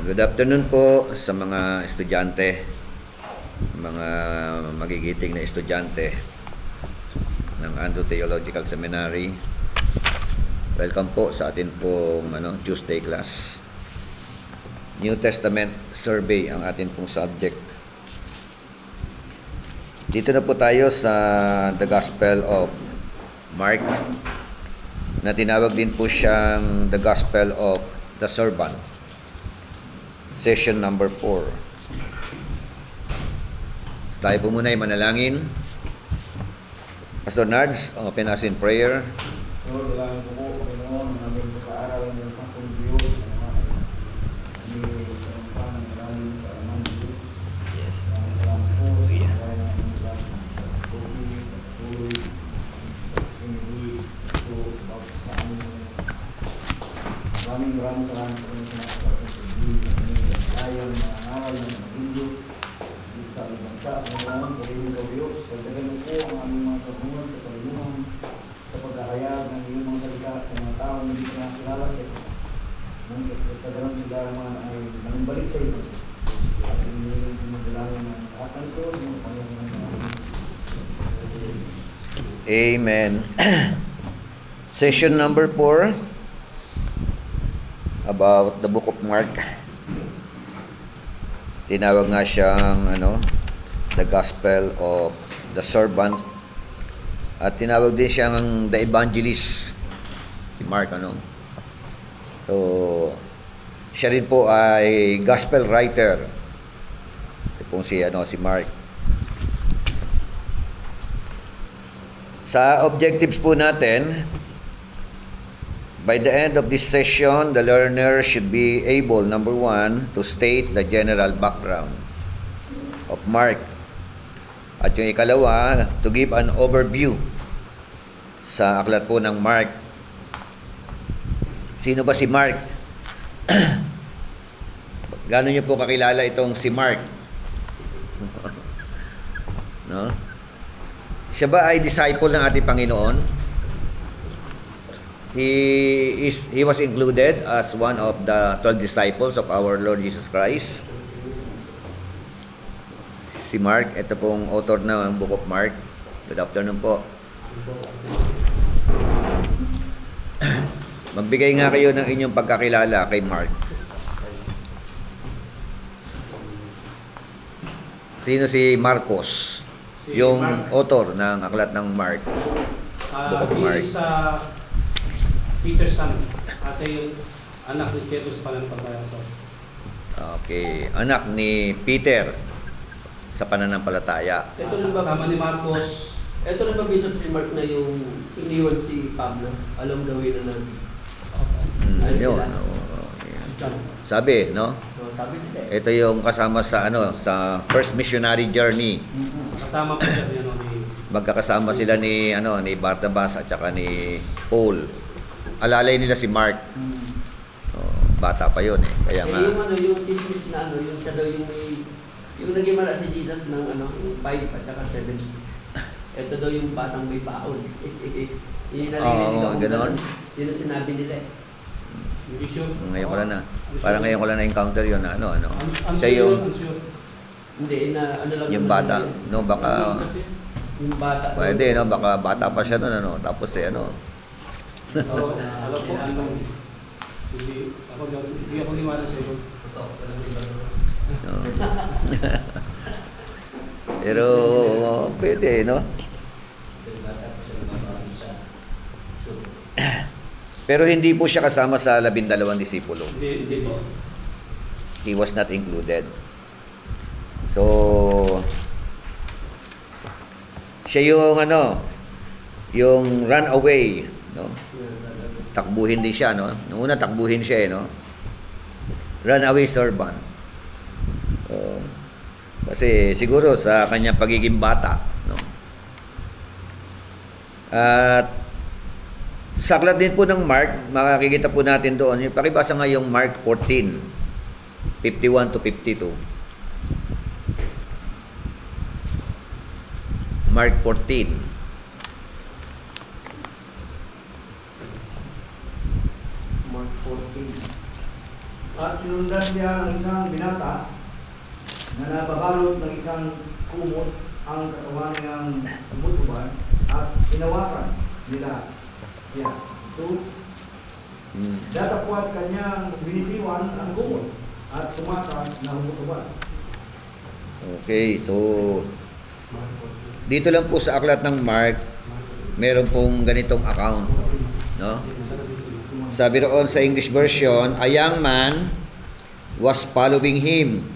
Good afternoon po sa mga estudyante, mga magigiting na estudyante ng Andrew Theological Seminary. Welcome po sa atin pong Tuesday class. New Testament survey ang atin pong subject. Dito na po tayo sa The Gospel of Mark, na tinawag din po siyang The Gospel of the Servant. Session number 4. Tayo po muna ay manalangin. Pastor Nards, open us in prayer. Lord, dalangin ko po, Panginoon, ang aming pag-aaral ng Panginoon Diyos, ang aming pangalan ng Diyos. Yes. Ang salamat po, sa kaya ng aming lahat, sa patuloy, pinili po, sa aming maraming salamat po ng sinasalamat sa Diyos, sa aming layang mga aral ng mga Hindu, dito sa aming bansa, Panginoon, pagiging ko Diyos, pagdagan po ang aming mga kapungan sa Panginoon, sa pagkakayag ng iyong mga salita sa mga tao na hindi pinakilala sa iyo. Sa ganun sila naman ay manibalik sa iyo. At hinihiling ko magdalangin ng kapan ko, yung Panginoon ng Amen. Session number 4 about the book of Mark. Tinawag nga siyang The Gospel of the Servant. At tinawag din siyang The Evangelist, si Mark. So, siya rin po ay gospel writer. Ito pong si Mark. Sa objectives po natin, by the end of this session, the learner should be able, number 1, to state the general background of Mark. At yung ikalawa, to give an overview sa aklat po ng Mark. Sino ba si Mark? Gaano niyo po kakilala itong si Mark? No? Siya ba ay disciple ng ating Panginoon? He was included as one of the 12 disciples of our Lord Jesus Christ. Si Mark, ito pong author ng Book of Mark. Good afternoon po. Magbigay nga kayo ng inyong pagkakilala kay Mark. Sino si Marcos? Yung Mark. author ng aklat ng Mark. Book of Mark. He is Peter's son. Kasi yung anak ni Petrus pala ng pagbayasan. Okay, anak ni Peter sa pananampalataya. Ito na ba, Kasama ni Marcos. ito na ba Bishop si Mark na yung iniwan si Pablo? Alam daw yun na Ayun Yun. sila. Yeah. John. Sabi, no? sabi nila Ito yung kasama sa sa first missionary journey. Kasama po siya ni Magkakasama sila ni Barnabas at saka ni Paul. Alalay nila si Mark. Bata pa 'yon eh. Kaya nga yung chismis na yung siya daw yung naging mala si Jesus ng yung 5 at saka 7. Ito daw yung batang may baon. Yun Oo, ganoon. Yun ang sinabi nila eh. Hindi sure. ngayon ko lang ngayon ko lang na-encounter 'yon na Unsure siya yung unsure. Hindi, na ano lang. yung bata, no, baka Yung bata. pwede, no, baka bata pa siya noon, tapos Oo, alam ko hindi ako liwala sa iyo. no. Pero pwede, no? Pero hindi po siya kasama sa 12 disipulo. Hindi po. He was not included. So, siya yung yung run away, no? Takbuhin din siya, no? Noong una takbuhin siya, no? Runaway servant. Kasi siguro sa kanyang pagiging bata, no? At sa aklat din po ng Mark, makikita po natin doon, yung pakibasa nga yung Mark 14, 51 to 52. Mark 14. Mark 14. At sinundan niya ng isang binata na nababalot ng isang kumot ang katawan ng tumutuban at hinawakan nila siya. Ito, datapwat kanyang binitiwan ang kumot at tumakas na tumutuban. Okay, so dito lang po sa aklat ng Mark, meron pong ganitong account, no? Sabi roon sa English version, a young man was following him,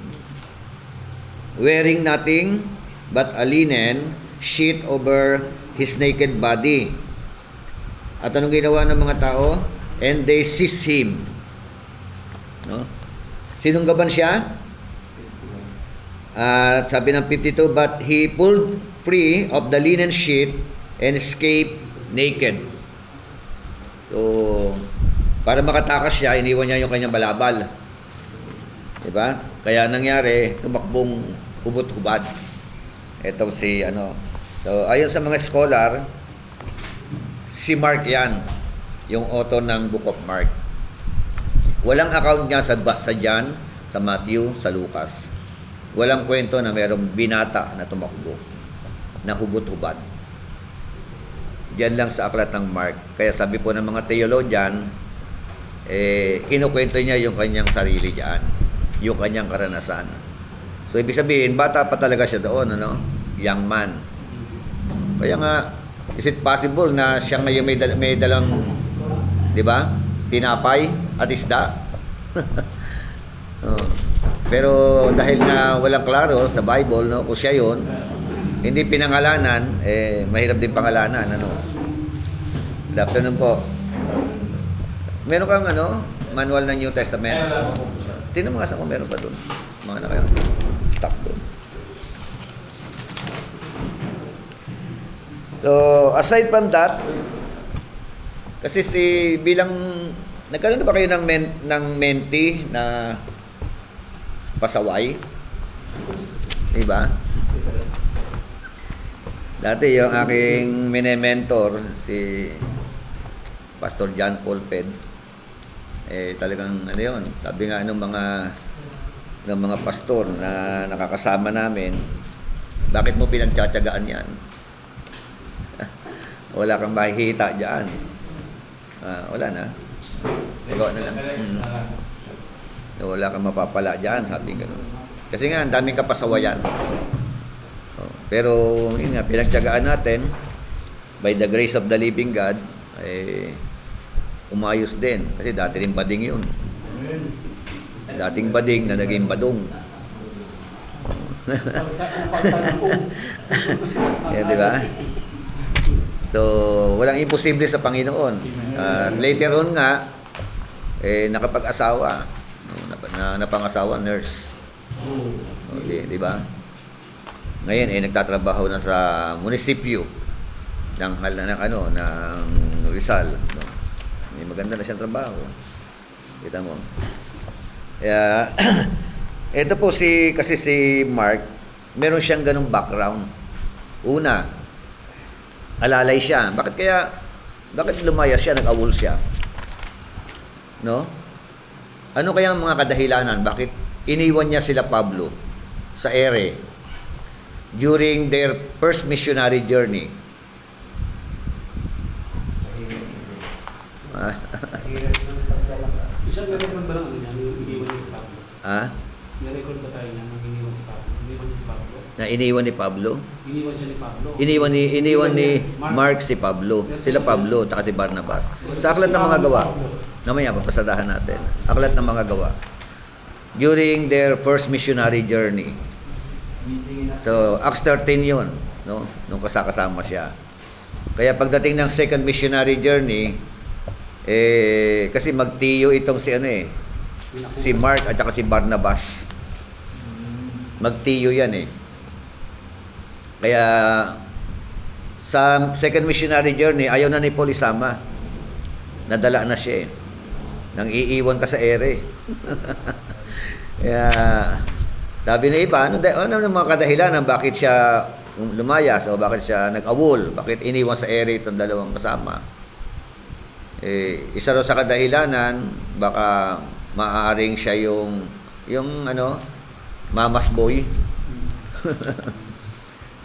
wearing nothing but a linen sheet over his naked body. At anong ginawa ng mga tao? And they seized him. No? Sinunggaban siya? At sabi ng 52, but he pulled free of the linen sheet and escaped naked. So, para makatakas siya, iniwan niya yung kanyang balabal. Diba? Kaya nangyari, tumakbong hubot-hubad. Ito si ano. So, ayon sa mga scholar, si Mark yan, yung author ng Book of Mark. Walang account niya sa John, sa Matthew, sa Lucas. Walang kwento na mayroong binata na tumakbo, na hubot-hubad. Diyan lang sa aklat ng Mark. Kaya sabi po ng mga theologian, kinukwento niya yung kanyang sarili diyan, yung kanyang karanasan. So, ibig sabihin, bata pa talaga siya doon, ano? Young man. Kaya nga, is it possible na siya ngayon may dalang, di ba? Tinapay at isda? Oh. Pero dahil nga walang klaro sa Bible, no, kung siya yun, hindi pinangalanan, mahirap din pangalanan, ano? Good afternoon po. Meron kang ano, manual ng New Testament? Tingnan mo nga sa kung meron pa doon. Mga na kayo. Stock doon. So, aside from that, kasi bilang, nagkaroon na ba kayo ng mentee na pasaway? Diba? Dati yung aking mini-mentor, si Pastor John Paul Ped, talagang ano yun, sabi nga ng mga pastor na nakakasama namin, bakit mo pinagtsatsagaan yan? Wala kang makikita dyan. Wala na. Ikaw na lang. Wala kang mapapala dyan, sabi gano'n. Kasi nga, ang daming kapasawayan. Pero, yun nga, pinagtyagaan natin, by the grace of the living God, umayos din. Kasi dati rin bading yun. Dating bading na naging badong. Yan, di ba? So, walang imposible sa Panginoon. Later on nga, nakapag-asawa. Napangasawa, nurse. Di ba? Ngayon, nagtatrabaho na sa munisipyo ng Rizal. No? Maganda na siyang trabaho. Kita mo. Kaya, ito po kasi si Mark, meron siyang ganung background. Una, alalay siya. Bakit lumayas siya, nag-awol siya? No? Ano kaya ang mga kadahilanan? Bakit iniwan niya sila Pablo sa ere during their first missionary journey? Isang record ba lang niya, yung iniwan niya si Pablo? May record ba tayo niya, nang iniwan si Pablo? Iniwan niya si Pablo? Na iniwan ni Pablo? Iniwan siya ni Pablo? Iniwan ni Mark si Pablo. Sila Pablo, taka si Barnabas. Sa aklat ng mga gawa. Namaya, papasadahan natin. Aklat ng mga gawa. During their first missionary journey. So, Acts 13 yun. No? Nung kasama siya. Kaya pagdating ng second missionary journey, kasi magtiyo itong si Mark at saka si Barnabas. Magtiyo yan Kaya sa second missionary journey, ayaw na ni Paul isama. Nadala na siya nang iiwan ka sa ere. Kaya sabi ng iba, ano ng mga kadahilanan bakit siya lumayas o bakit siya nag-awol, bakit iniwan sa ere itong dalawang kasama? Isa raw sa kadahilanan, baka maaaring siya yung ano, mama's boy.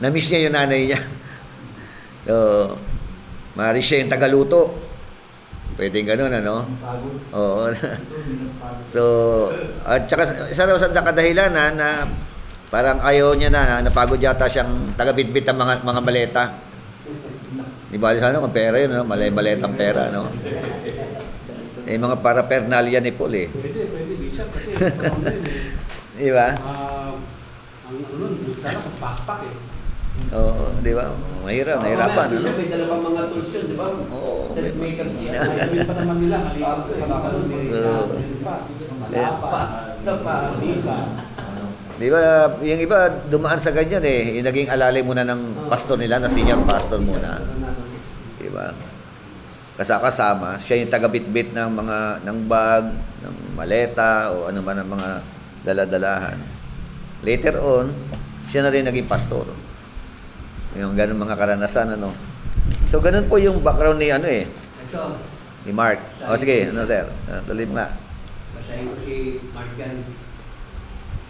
Na-miss niya yung nanay niya. So, maaaring siya yung tagaluto. Pwedeng ganun, ano? Pagod. Oo. Ito, hindi nagpagod. So, at saka isa raw sa kadahilan na parang ayaw niya na napagod yata siyang taga-bitbit ang mga maleta. Di ba sana kung pera yun, no? Maletang pera, no? Eh, mga paraphernalia ni Paul, eh. Pwede, Bishop, kasi panahon na yun eh. Di ba? Ang ano nun, sana kung backpack eh. Oo, di ba? Nahirapan, Siya ano? may dala pang mga tools yun, di ba? Oo. That makers yan. Gawin pa naman nila, maliban sa pagkakalun. So, Malapa. Di ba, yung iba dumaan sa ganyan, eh. Yung naging alalay muna ng pastor nila, na senior pastor muna. Di ba? Kasama, siya yung taga-bitbit ng bag, ng maleta, o ano man ang mga daladalahan. Later on, siya na rin naging pastor. Yung ganun mga karanasan, ano. So, ganun po yung background ni, ano eh, Ito, ni Mark. O, sige, ano sir? Tuloy mo nga. basahin ko si Mark Jan.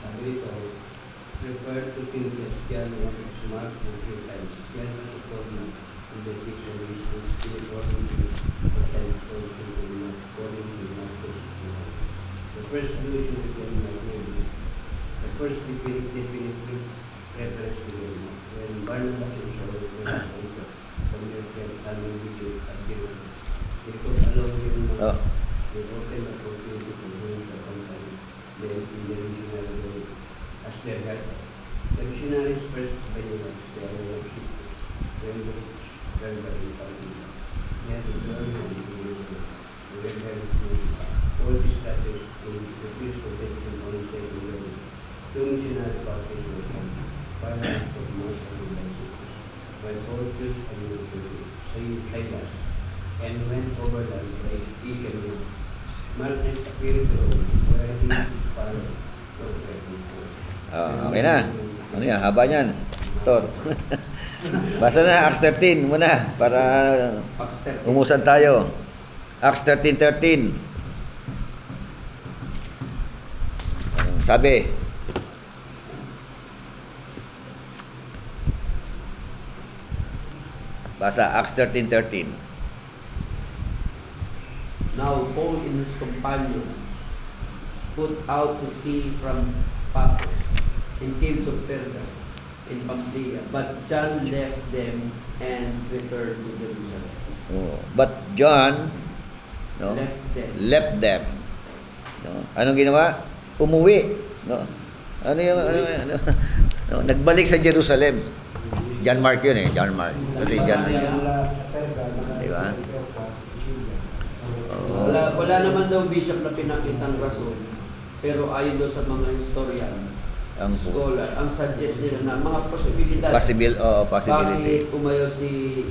Sabi dito, refer to Philippians, Jan 1 Mark 3 times. Jan was a former in the dictionary, still according to the times according to Marcus. The first allusion to the name, the first definitive reference to the name. When Barnabas and Saul were Antioch, from their family visit at Jerusalem, they took along with Oh. the open opportunity to join the company, then in the original road as their guide. The missionaries first Benjamin, they are worship, then the verbal in Palestine. Then the journey in Jerusalem, the rebel all these status in the peace protection on the same road. Two missionary parties were come, Barnabas of Mars and Lysippus, while Paul chose a new to Saint Silas, and went over the Iconium. Mark appeared to Rome, where he found Okay na. Ano yan? Haba niyan. Store. Basa na, Acts 13 muna para umusan tayo. Acts 13:13. Anong sabi? Basa, Acts 13:13. Now Paul and his companion put out to sea from Paphos and came to Perga in Pamphylia. But John left them and returned to Jerusalem. Oh, but John, no, Left them. No? Anong ginawa? Umuwi, no? Ano no, nagbalik sa Jerusalem. John Mark yun eh, John Mark. Kasi John, di ba? Oo. Wala naman daw bishop na pinakitang rason. Pero ayon daw sa mga historian, Ang scholar, ang suggest nila na mga posibilidad. possibility. Bakit umayo si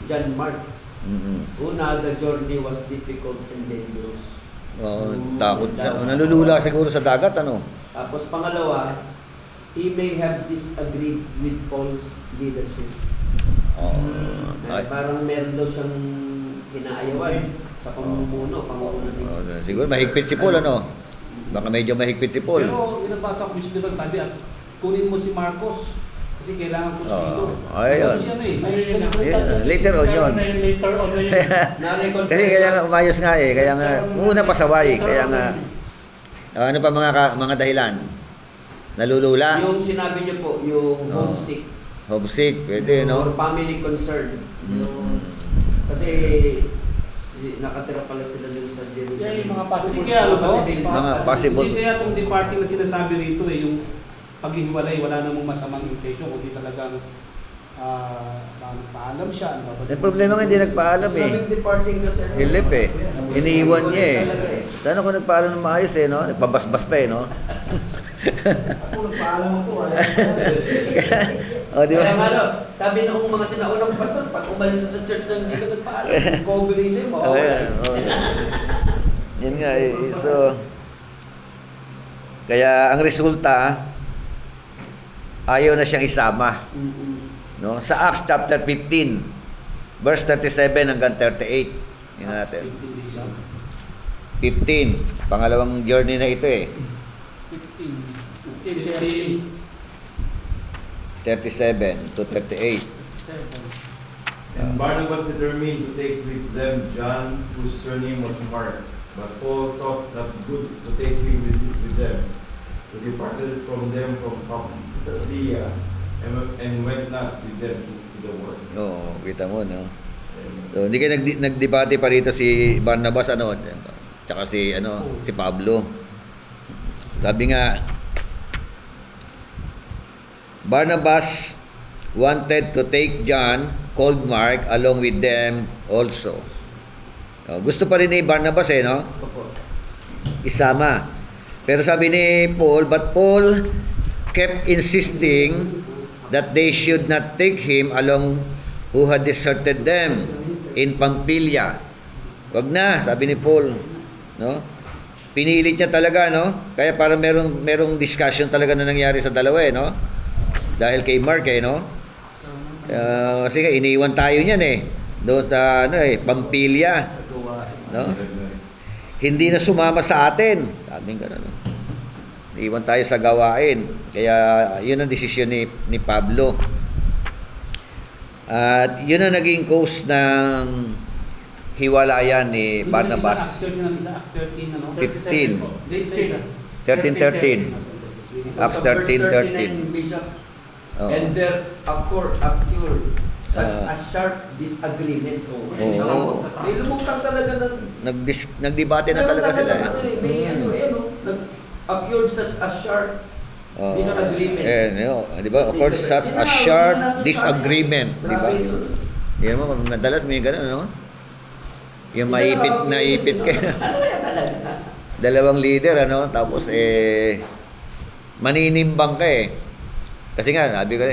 John Mark? Mm-mm. Una, the journey was difficult and dangerous. Oo, takot siya. Nalulula siguro sa dagat, ano? Tapos pangalawa, he may have disagreed with Paul's leadership. Oo. Parang meron daw siyang kinaayawan sa pamumuno ni Siguro mahigpit si Paul, ano? Baka medyo mahigpit si Paul. Pero binabasa ko, Bishop, diba sabi at kunin mo si Marcos kasi kailangan ko Oo. dito. Ayun. Siya na eh. Later on yun. Later on na yun. Kasi kaya nga umayos nga eh. Kaya nga, una pasaway. Kaya nga, ano pa mga dahilan? Nalulula? Yung sinabi niyo po, yung homesick. Homesick, pwede, no? Or family concern. Mm. Kasi nakatira pala sila dun sa Jerusalem. Yan yung mga Hindi possible. kaya ano to? Mga possible. Hindi kaya itong departing na sinasabi rito eh, yung paghihiwalay, wala namang masamang intention, kundi talagang paalam siya. Ano ba? Eh, problema nga hindi nagpaalam eh. Maraming departing na sir. Hilip eh. Iniiwan niya eh. Sana kung nagpaalam ng maayos eh, no? Nagpabasbas pa eh, no? Ako nagpaalam ako. O, di ba? Kaya nga no, sabi noong mga sinaunang pastor, pag umalis na sa church na hindi ka nagpaalam, coverage sa'yo, mawawala. Yun nga eh. So, kaya ang resulta, ayaw na siyang isama. No? Sa Acts chapter 15, verse 37 hanggang 38. Yun natin. 15. Pangalawang journey na ito eh. 15, 37 to 38. And Barnabas determined to take with them John, whose surname was Mark. But Paul thought that good to take him with them. So departed from them from Pamphylia and went not with them to the work. Oo, kita mo, no? So, hindi kayo nagdebate pa rito si Barnabas, ano, tsaka si Pablo. Sabi nga, Barnabas wanted to take John, called Mark, along with them also. Gusto pa rin ni Barnabas no? Isama. Pero sabi ni Paul, but Paul kept insisting that they should not take him along who had deserted them in Pamphylia. Wag na, sabi ni Paul, no? Pinilit niya talaga, no? Kaya para merong discussion talaga na nangyari sa dalawa, no? Dahil kay Mark, no? Kasi iniwan tayo niyan, doon sa Pamphylia, no? Hindi na sumama sa atin. Sabing gano'n, no? Iniwan tayo sa gawain. Kaya yun ang desisyon ni Pablo. At yun ang naging cause ng hiwalayan ni Barnabas. 15. 13. Acts 13:13. Bishop. Oo. And there occurred such a sharp disagreement. Oo. May lumutang talaga ng... Nagdebate na talaga sila. Occurred such a sharp disagreement. Di ba? Occurred such a sharp disagreement. Di ba? Yan mo, madalas may gano'n, no? Yung naipit ka. Dalawang leader, tapos maninimbang ka Kasi nga, sabi ko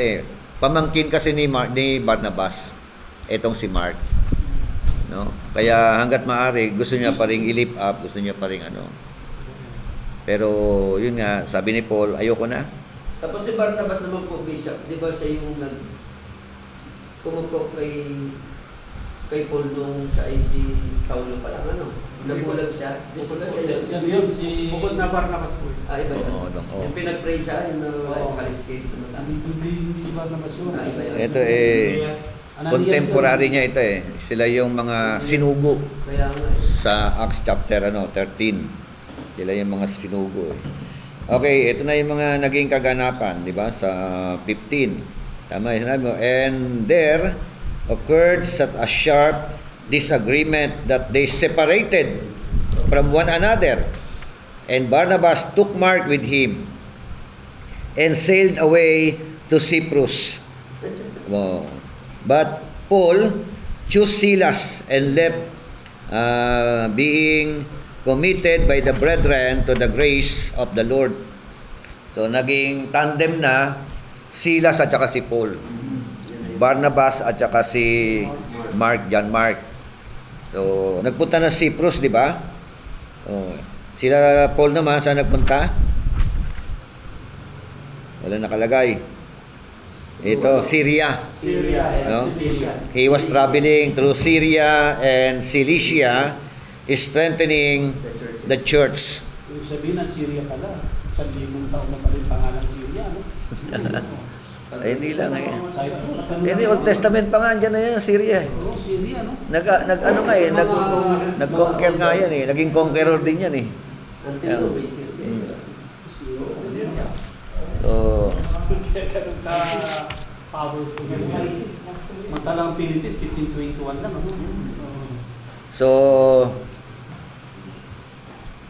pamangkin kasi ni Barnabas, etong si Mark. No? Kaya hanggat maaari, gusto niya pa ring i-lift up, gusto niya pa ring Pero yun nga, sabi ni Paul, ayoko na. Tapos si Barnabas naman po, Bishop, di ba siya yung kumukok kay Paul nung siya ay si Saulo pa lang, nabulag siya. Di ba siya Yun, si bukod na Barnabas po. Iba yun. Oo. Yung pinag-pray siya, yung kalis case na Hindi si Barnabas yun. Iba yun. Ito contemporary niya ito Sila yung mga sinugo Kaya nga sa Acts chapter 13. Sila yung mga sinugo Okay, ito na yung mga naging kaganapan, di ba? Sa 15. Tama yung sinabi mo. And there occurred such a sharp disagreement that they separated from one another. And Barnabas took Mark with him and sailed away to Cyprus. Wow. But Paul chose Silas and left, being committed by the brethren to the grace of the Lord. So, naging tandem na Silas at saka si Paul. Barnabas at saka si John Mark. So, nagpunta na Cyprus, di ba? Sila Paul naman, saan nagpunta? Wala nakalagay. Ito, Syria. No? He was traveling through Syria and Cilicia, strengthening the church. Yung sabihin ng Syria pala, 1,000 taon na pala yung pangalan Syria, no? Hindi lang Cyprus. Hindi, Old Testament pa nga, dyan na yan, Syria. Oo, Syria, no? Nag-conquer nga yan Naging conqueror din yan until no basic. So, Ganun ka powerful. Mantalang Philippines, 1521 lang, ano? So,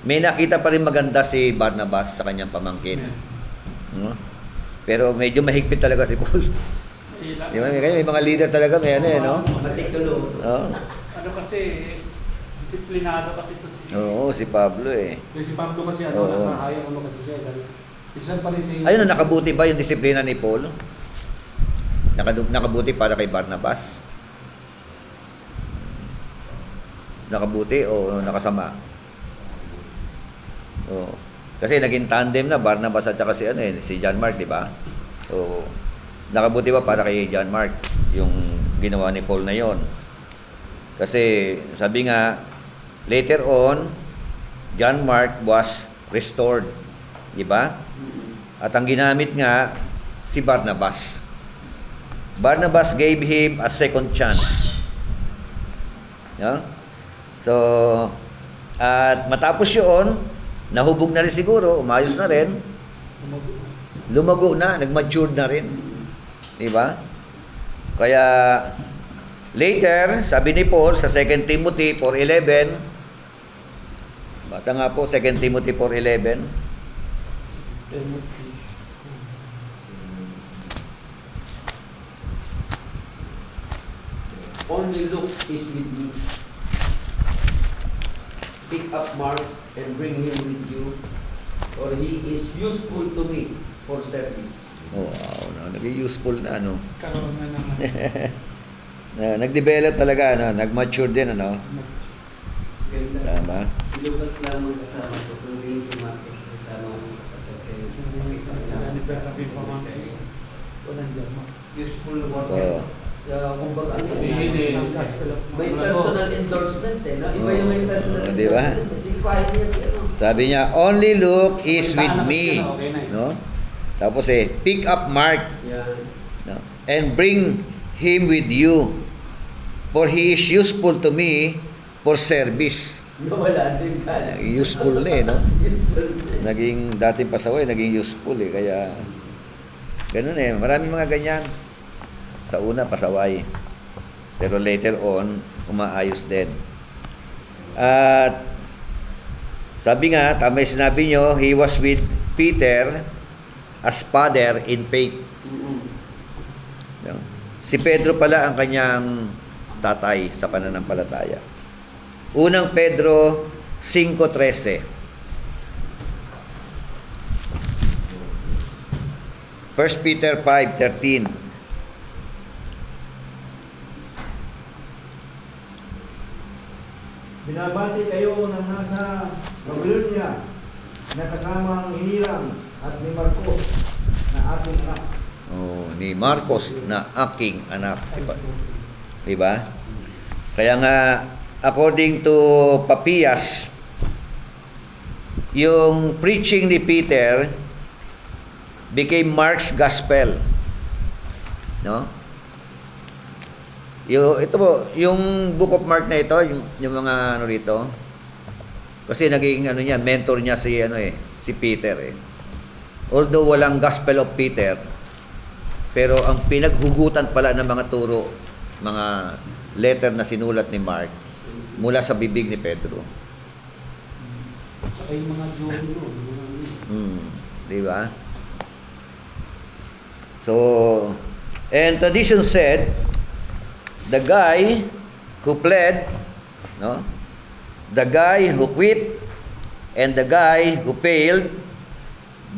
may nakita pa rin maganda si Barnabas sa kanyang pamangkin. No? Pero medyo mahigpit talaga si Paul. Di ba? May mga leader talaga, may no? Maticuloso. Oh. Ano kasi, disiplinado kasi ito si... Oo, si Pablo Si Pablo kasi Oo. nasa hayang kasi siya. Isa pa rin si... Ayun, nakabuti ba yung disiplina ni Paul? Nakabuti para kay Barnabas? Nakabuti o nakasama? Oo. Kasi naging tandem na Barnabas at saka si John Mark, di ba? So, nakabuti ba para kay John Mark yung ginawa ni Paul na yon? Kasi sabi nga later on John Mark was restored. Di ba? At ang ginamit nga, si Barnabas. Barnabas gave him a second chance. Yeah? So, at matapos yun, nahubog na rin siguro, umayos na rin, lumago na, nag-mature na rin. Diba? Kaya, later, sabi ni Paul sa 2 Timothy 4:11, basta nga po 2 Timothy 4:11, Only Luke is with me. Pick up Mark and bring him with you, for he is useful to me for service. oh, wow, no, naging useful na, ano. Karoon na naman. Nag-develop talaga, ano, nag-mature din, ano. Ganda. Tama? Ilugat lang mo kasama ko. Kung hindi si Marcos, kasama ko useful work. Oo. Kumbaga, ano Sabihin eh, may personal endorsement eh, no? Iba yung may personal Oh, di ba? endorsement. Kasi kahit niya si ano. Sabi niya, only Luke is with Anak me. siya, okay na eh. No? Tapos pick up Mark, Yan. no? And bring him with you. For he is useful to me for service. Nawala din ka. Useful na, no? Useful din. Naging dating pasaway, naging useful kaya ganun maraming mga ganyan. Sa una pasaway, pero later on umaayos din. At sabi nga, tama yung sinabi nyo, he was with Peter as father in faith. No? Si Pedro pala ang kanyang tatay sa pananampalataya. Unang Pedro 5:13. 1 Peter 5:13. Binabati kayo ng nasa Babylonia na kasama ang Hiniram at ni Marcos na ating anak. Oh, ni Marcos na aking anak. Diba? Kaya nga, according to Papias, yung preaching ni Peter became Mark's gospel. No? Ito po, yung Book of Mark na ito, yung mga ano rito, kasi naging ano niya, mentor niya si Peter Although walang Gospel of Peter, pero ang pinaghugutan pala ng mga turo, mga letter na sinulat ni Mark mula sa bibig ni Pedro. Saka yung mga Diyo, Di ba? So, and tradition said, the guy who pled, no? The guy who quit, and the guy who failed,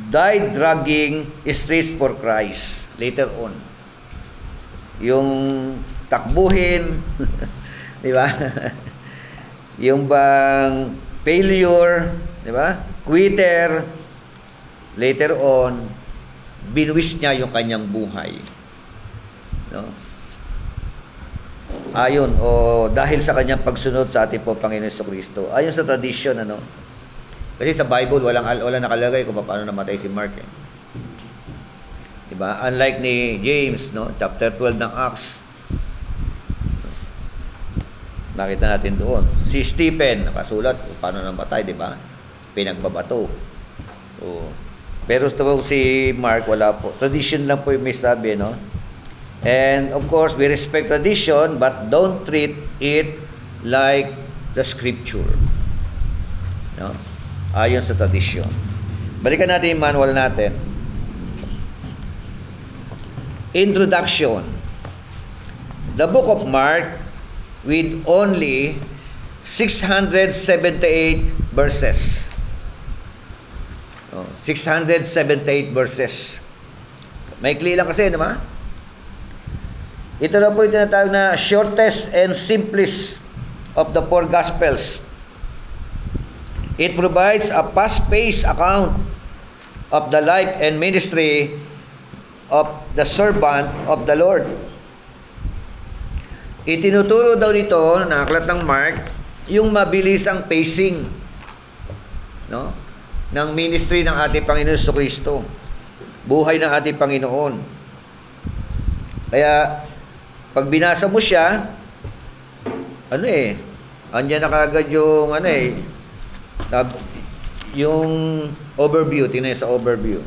died dragging streets for Christ later on. Yung takbuhin, di ba? Yung bang failure, di ba? Quitter, later on, binwis niya yung kanyang buhay. No? Ayon o dahil sa kanyang pagsunod sa ating po Panginoon Jesucristo. Ayon sa tradition, ano? Kasi sa Bible walang nakalagay kung paano namatay si Mark. Diba? Unlike ni James, no? Chapter 12 ng Acts. Nakita natin doon. Si Stephen, nakasulat kung paano namatay, di ba? Pinagbabato. Oh. Pero si Mark, wala po. Tradition lang po yung may sabi, no? And of course, we respect tradition, but don't treat it like the scripture. No? Ayon sa tradition. Balikan natin yung manual natin. Introduction. The book of Mark with only 678 verses. 678 verses. Maikli lang kasi, di ba? Ito na po yung tinatawag na shortest and simplest of the four Gospels. It provides a fast-paced account of the life and ministry of the servant of the Lord. Itinuturo daw nito, na aklat ng Mark, yung mabilisang pacing no, ng ministry ng ating Panginoon Jesucristo. Buhay ng ating Panginoon. Kaya, pag binasa mo siya, andyan na kagad yung, yung overview. Tingnan sa overview.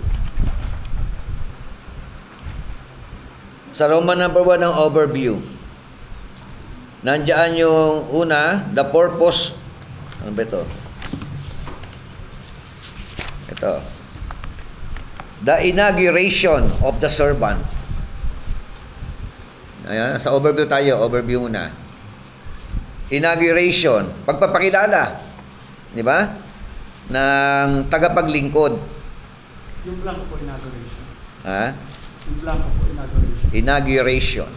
Sa Roman number 1 ng overview, nandiyan yung una, the purpose. Ano ba ito? Ito. The inauguration of the servant. Ayan, sa overview tayo. Overview muna. Inauguration. Pagpapakilala. Di ba? Ng tagapaglingkod. Yung blanco po, inauguration. Ha? Yung blanco po, inauguration. Inauguration.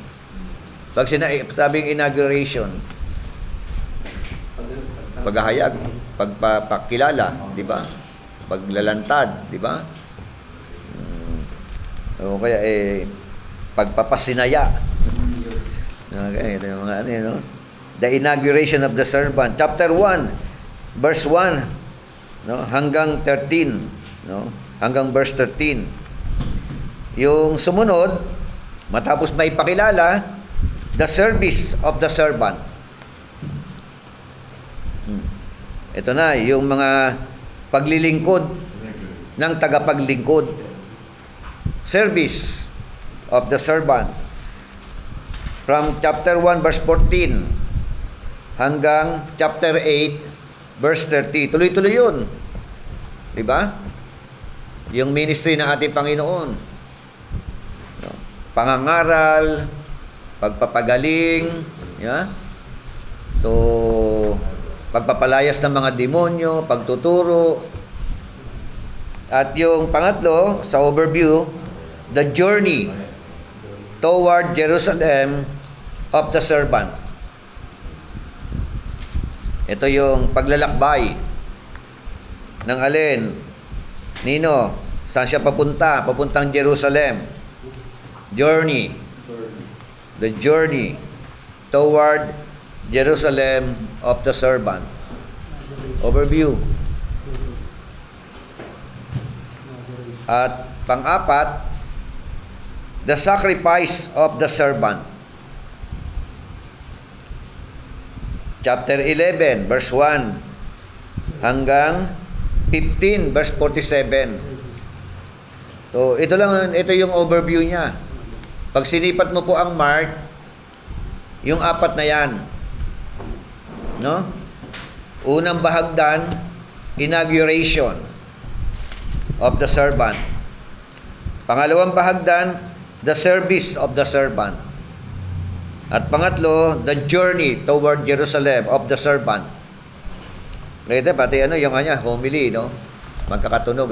Pag sabing inauguration, paghahayag, pagpapakilala, di ba? Paglalantad, di ba? O kaya pagpapasinaya. Okay, ito yung mga no? The inauguration of the servant. Chapter 1, verse 1, no? Hanggang 13, no? Hanggang verse 13. Yung sumunod, matapos maipakilala, the service of the servant. Ito na, yung mga paglilingkod ng tagapaglingkod. Service of the servant. From chapter 1 verse 14 hanggang chapter 8 verse 30. Tuloy-tuloy yun. Diba? Yung ministry ng ating Panginoon. No? Pangangaral, pagpapagaling, yeah? So, pagpapalayas ng mga demonyo, pagtuturo. At yung pangatlo, sa overview, the journey toward Jerusalem of the servant. Ito yung paglalakbay ng alin? Nino? Saan siya papunta? Papuntang Jerusalem. Journey. The journey toward Jerusalem of the servant. Overview. At pang-apat, the sacrifice of the servant. Chapter 11, verse 1 hanggang 15, verse 47. So, ito yung overview niya. Pag sinipat mo po ang Mark, yung apat na yan. No? Unang bahagdan, inauguration of the servant. Pangalawang bahagdan, the service of the servant. At pangatlo, the journey toward Jerusalem of the servant. Rete, pati yung homily, no? Magkakatunog,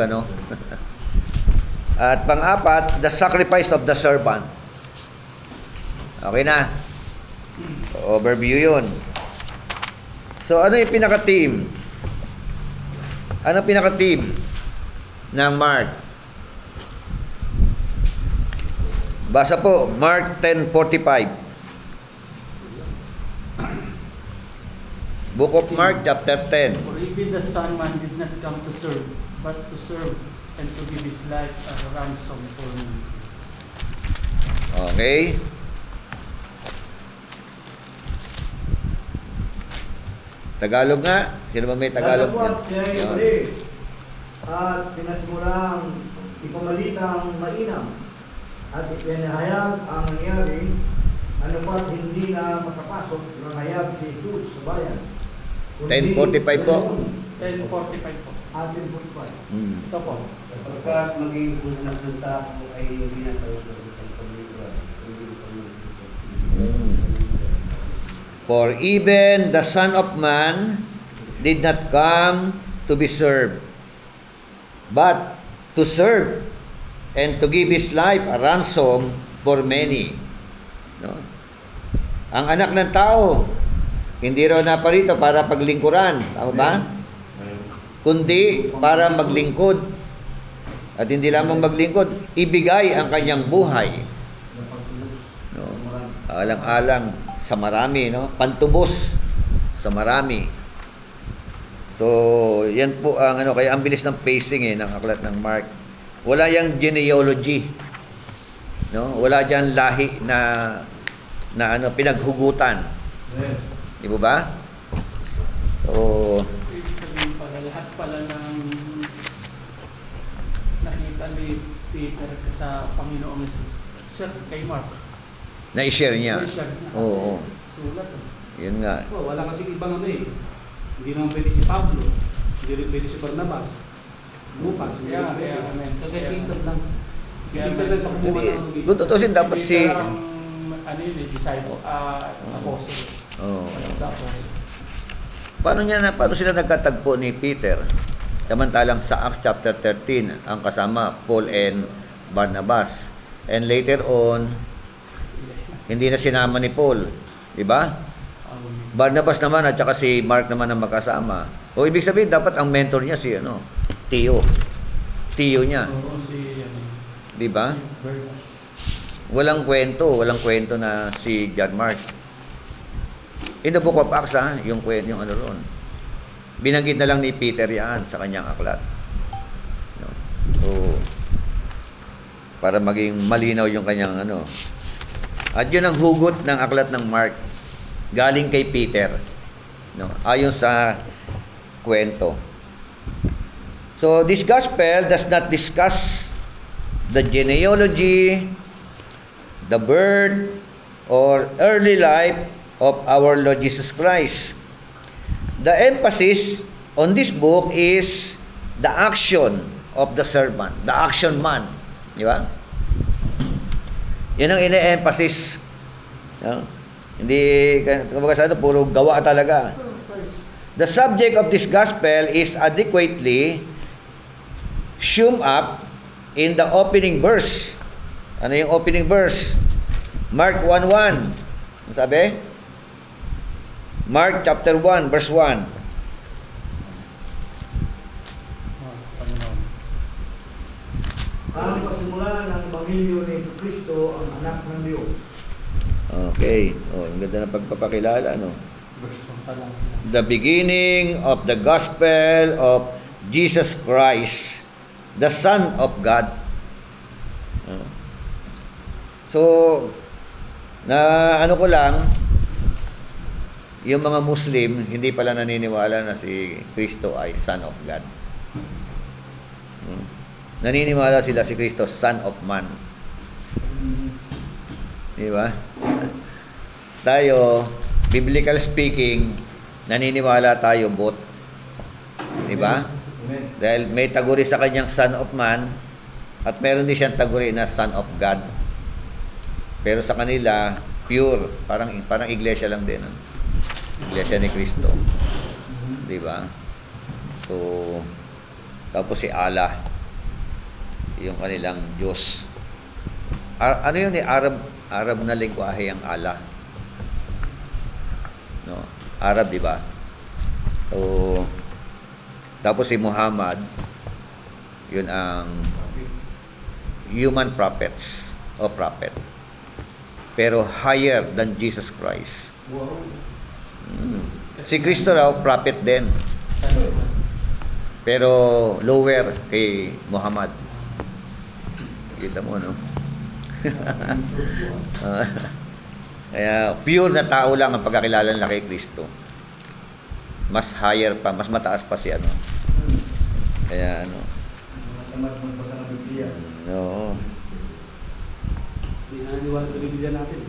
At pang-apat, the sacrifice of the servant. Okay na. Overview yun. So, ano yung pinaka-team? Ano pinaka-team ng Mark? Basa po, Mark 10:45. Book of Mark, chapter 10. For even the Son Man did not come to serve, but to serve and to give his life as a ransom for me. Okay. Tagalog nga. Sino ba may Tagalog? Datapwat siya ay Yan. ibalik at pinasimulang ipamalitang mainam at ipinahayag ang nangyari ano pa't hindi na makapasok ng hayag si Jesus sa bayan. 10:45 po. 10:45 po. 10:45. Ito po. Kapag maging unang ng tao ay ginatawag ng pamilya. For even the Son of Man did not come to be served, but to serve and to give His life a ransom for many. No? Ang anak ng tao, hindi raw naparito para paglingkuran. Tama ba? Kundi para maglingkod. At hindi lamang maglingkod, ibigay ang kanyang buhay. No? Alang-alang sa marami, no? Pantubos sa marami. So, yan po ang ano, kaya ang bilis ng pacing ng aklat ng Mark. Wala yang genealogy. No? Wala diyan lahi na ano, pinaghugutan. Amen. Di ba ba? So, Ibig sabihin pala, lahat pala ng nakita ni Peter sa Panginoong Jesus, siya kay Mark. na-share niya. Siya niya kasi Oo. sulat. Yun nga. Oh, wala kasing ibang ano eh. Hindi naman pwede si Pablo. Hindi rin pwede si Barnabas. Lucas. Hindi rin pwede. Amen. Kaya Peter lang. Kaya Peter lang sa kumuha Hindi, ng kung tutusin dapat si... Peter ang, ano yun eh, disciple, apostle. Oh. Apostle. Paano sila nagkatagpo ni Peter? Samantalang sa Acts chapter 13, ang kasama Paul and Barnabas. And later on, hindi na sinama ni Paul, di ba? Barnabas naman at saka si Mark naman ang magkasama. O ibig sabihin dapat ang mentor niya si Tio. Tio niya, Oo, si ano, di ba? Bernard. Walang kwento na si John Mark. In the book of Acts, yung ano ron. Binanggit na lang ni Peter yan sa kanyang aklat. No? So, para maging malinaw yung kanyang ano. At yun ang hugot ng aklat ng Mark. Galing kay Peter. No? Ayon sa kwento. So, this gospel does not discuss the genealogy, the birth, or early life of our Lord Jesus Christ. The emphasis on this book is the action of the servant, the action man. Di ba? Yan ang ine-emphasis. No? Hindi, kumbaga sa ano, puro gawa talaga. The subject of this gospel is adequately summed up in the opening verse. Ano yung opening verse? Mark 1:1. Ano sabi? Mark chapter 1, verse 1. Panginoon. Ang pasimula ng Ebanghelyo ni Jesucristo ang anak ng Diyos. Okay. Oh, ang ganda ng pagpapakilala, no? Verse 1 pa lang. The beginning of the gospel of Jesus Christ, the Son of God. So, na ano ko lang, yung mga Muslim, hindi pala naniniwala na si Kristo ay Son of God. Naniniwala sila si Kristo, Son of Man. Di ba? Tayo, biblical speaking, naniniwala tayo both. Di ba? Amen. Dahil may taguri sa kanyang Son of Man at meron din siyang taguri na Son of God. Pero sa kanila, pure, parang iglesia lang din. Iglesia ni Kristo. Di ba? So, tapos si Allah, yung kanilang Diyos. Ano yun Arab na lengguwahe ang Allah. No? Arab, di ba? So, tapos si Muhammad, yun ang human prophets o prophet. Pero higher than Jesus Christ. Si Kristo raw, prophet din. Pero lower kay Muhammad. Kita mo, no? Kaya pure na tao lang ang pagkakilala nila kay Kristo. Mas higher pa, mas mataas pa si ano. Kaya ano. Tamad magbasa ng Biblia. No. Hindi naniwala sa Biblia natin.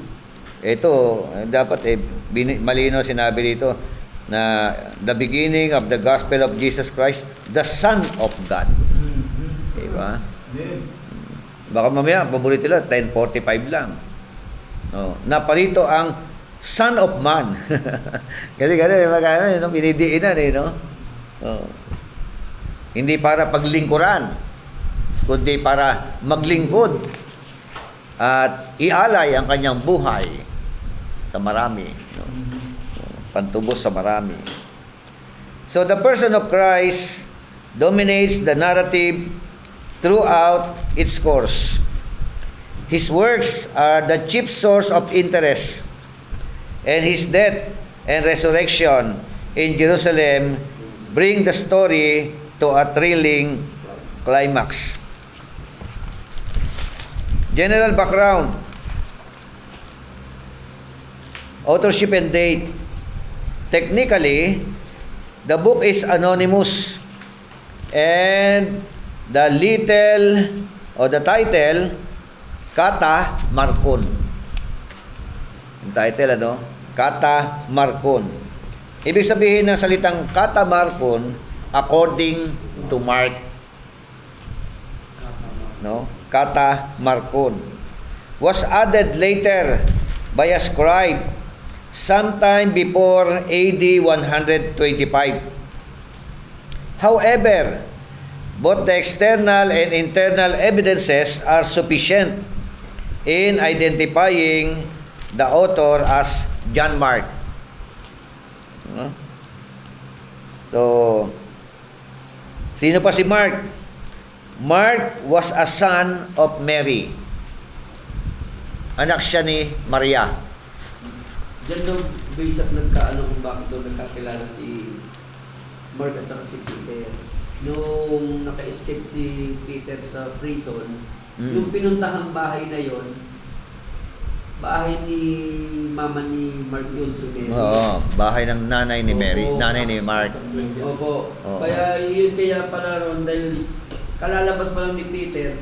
Ito, dapat malino sinabi dito na the beginning of the gospel of Jesus Christ, the Son of God. Diba? Amen. Baka mamaya, paborito nila, 10:45 lang. Oh, naparito ang Son of Man. Kasi gano'n, no? Pinidiinan no? Oh. Hindi para paglingkuran, kundi para maglingkod at ialay ang kanyang buhay sa marami. No? Pantubos sa marami. So the person of Christ dominates the narrative throughout its course. His works are the chief source of interest, and his death and resurrection in Jerusalem bring the story to a thrilling climax. General background. Authorship and date. Technically, the book is anonymous and the title, Kata Markon. Yung title, Kata Markon. Ibig sabihin ng salitang Kata Markon, according to Mark. Kata Markon. Was added later by a scribe sometime before AD 125. However, both the external and internal evidences are sufficient in identifying the author as John Mark. So, sino pa si Mark? Mark was a son of Mary. Anak siya ni Maria. Diyan daw, based up kung bakit daw nagkakilala si Mark at saka si Peter. Nung naka-escape si Peter sa prison, yung pinuntahang bahay na yon, bahay ni mama ni Mark yun, si Mary. Oo, bahay ng nanay ni Mary, nanay ni Mark. Opo. Oo. Kaya pala ron, dahil kalalabas pa lang ni Peter,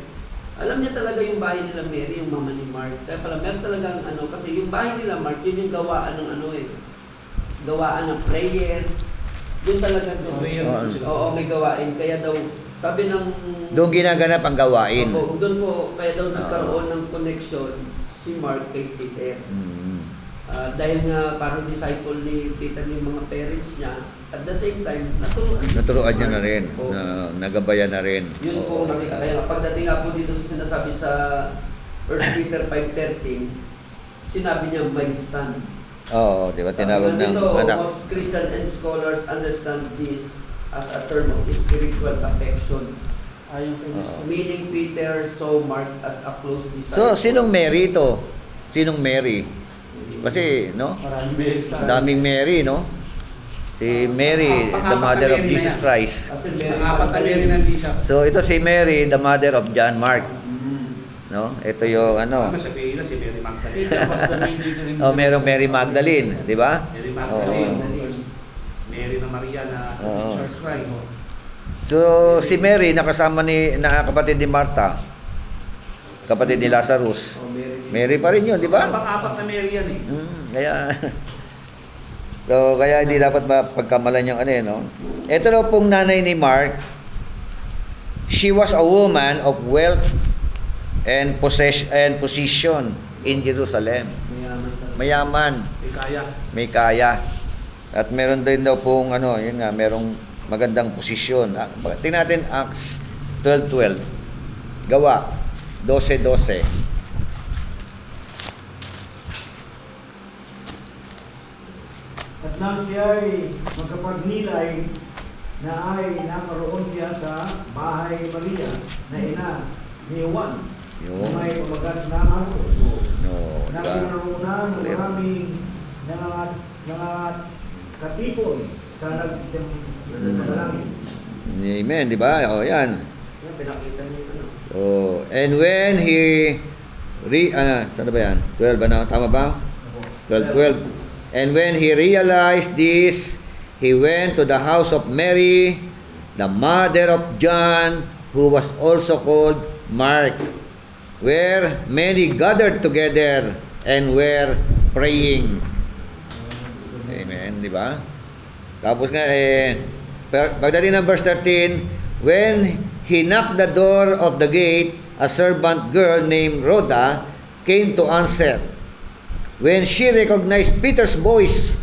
alam niya talaga yung bahay nila Mary, yung mama ni Mark. Kaya pala meron talagang kasi yung bahay nila Mark, yun yung gawaan ng gawaan ng prayer. Doon talaga doon. Oo, may gawain. Kaya daw, sabi ng... Doon ginaganap ang gawain. Opo, doon po, kaya daw nagkaroon ng connection si Mark kay Peter. Dahil nga parang disciple ni Peter yung mga parents niya, at the same time, Naturuan niya na rin. Oo. Nagabayan na rin. Yun po nakita. Kaya pagdating nga po dito sa sinasabi sa 1 Peter 5:13, sinabi niya, my son. Oo, di ba? Tinawag ng Dito, anak. most Christian and scholars understand this as a term of spiritual affection. Ayon kay Mr. Meaning Peter saw Mark as a close So, disciple. sinong Mary ito? Sinong Mary? Kasi, Maraming Mary sa daming Mary, Si Mary, the mother of Jesus Christ. Kasi Ang Mary apat na Mary nandito siya. So, ito si Mary, the mother of John Mark. Ito yung Ano sabihin na si Mary Magdalene. Peter was the main leader in merong Mary Magdalene, di ba? Mary Oo. Magdalene. Mary na Maria na Oo. Church Christ. So, si Mary, nakasama na kapatid ni Martha, kapatid ni Lazarus. Mary pa rin yun, di ba? Apat na Mary yan Kaya, kaya hindi dapat mapagkamalan yung Ito daw pong nanay ni Mark, she was a woman of wealth and position in Jerusalem. Mayaman, may kaya. At meron din daw pong yun nga, merong magandang posisyon. Tingnan natin Acts 12:12. Gawa 12:12. At nang siya ay magkapagnilay na ay nakaroon siya sa bahay ni Maria na ina ni Juan. Yun. May pamagat na Marcos. No, Na diba? kinaroon ng Clear. maraming katipon sa nagsisimbalangin. Amen, di ba? O, yan. Pinakita niya And when he saan na ba yan? 12 ba? Tama ba? 12. And when he realized this, he went to the house of Mary, the mother of John, who was also called Mark, where many gathered together and were praying. Amen, di ba? Tapos nga pagdating ng verse 13, when he knocked the door of the gate, a servant girl named Rhoda came to answer. When she recognized Peter's voice,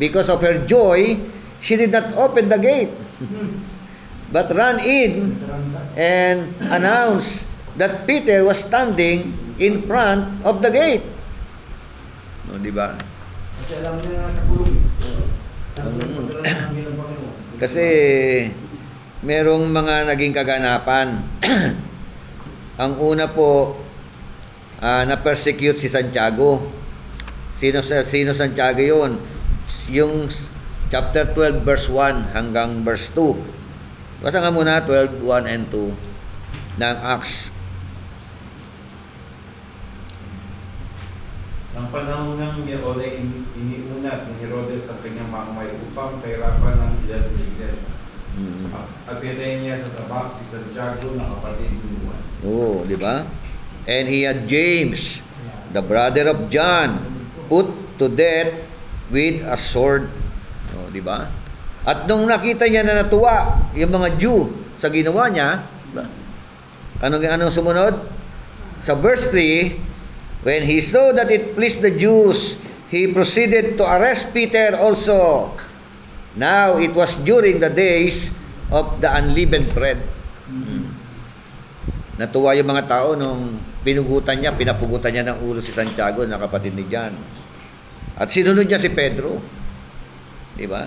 because of her joy, she did not open the gate, but ran in and announced that Peter was standing in front of the gate. No, di ba? Kasi alam niya na nakulong. Kasi merong mga naging kaganapan. Ang una po, na-persecute si Santiago. Sino Santiago yun? Yung chapter 12 verse 1 hanggang verse 2. Basa nga muna 12, 1 and 2 ng Acts. Ang panahon ng Neon ay iniunat ni Herodes ang kanyang mamay upang kahirapan ng ilan sa iglesia. At pinatayin niya sa tabak si Santiago na kapatid ni Juan. Oh, di ba? And he had James, the brother of John, put to death with a sword. Oh, di ba? At nung nakita niya na natuwa yung mga Jew sa ginawa niya, diba? Anong sumunod? Sa verse 3, when he saw that it pleased the Jews, he proceeded to arrest Peter also. Now, it was during the days of the unleavened bread. Natuwa yung mga tao nung pinapugutan niya ng ulo si Santiago na kapatid ni John. At sinunod niya si Pedro. Di ba?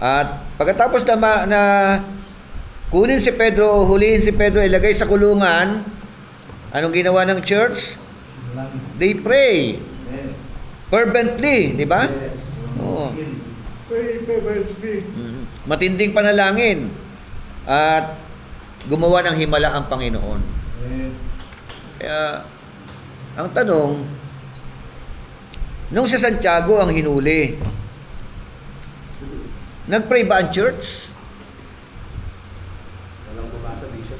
At pagkatapos na kunin si Pedro, hulihin si Pedro, ilagay sa kulungan, anong ginawa ng church? They pray fervently, di ba? Yes. Oo. Pray fervently. Matinding panalangin at gumawa ng himala ang Panginoon. Kaya ang tanong, nung si Santiago ang hinuli, nag-pray ba ang church? Walang bumasa, Bishop.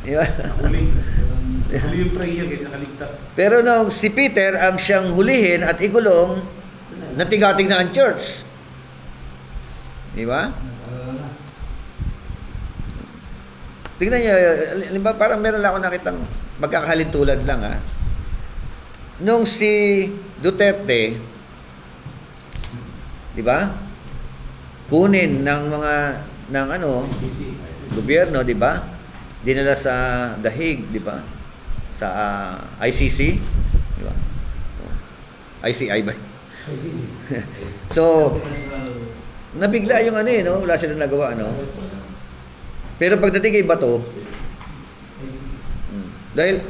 Yeah. Huli yung prayer, nakaligtas. Pero nung si Peter ang siyang hulihin at ikulong, natigating na ang church. Di ba? Tingnan niyo, limba, parang meron lang ako nakitang magkakahalintulad lang ha. Nung si Duterte, di ba? Kunin ng mga gobyerno, di ba? Dinala sa The Hague, di ba? Sa ICC, di ba? ICI ba? So, nabigla yung no? Wala silang nagawa, Pero pagdating kay Bato, dahil,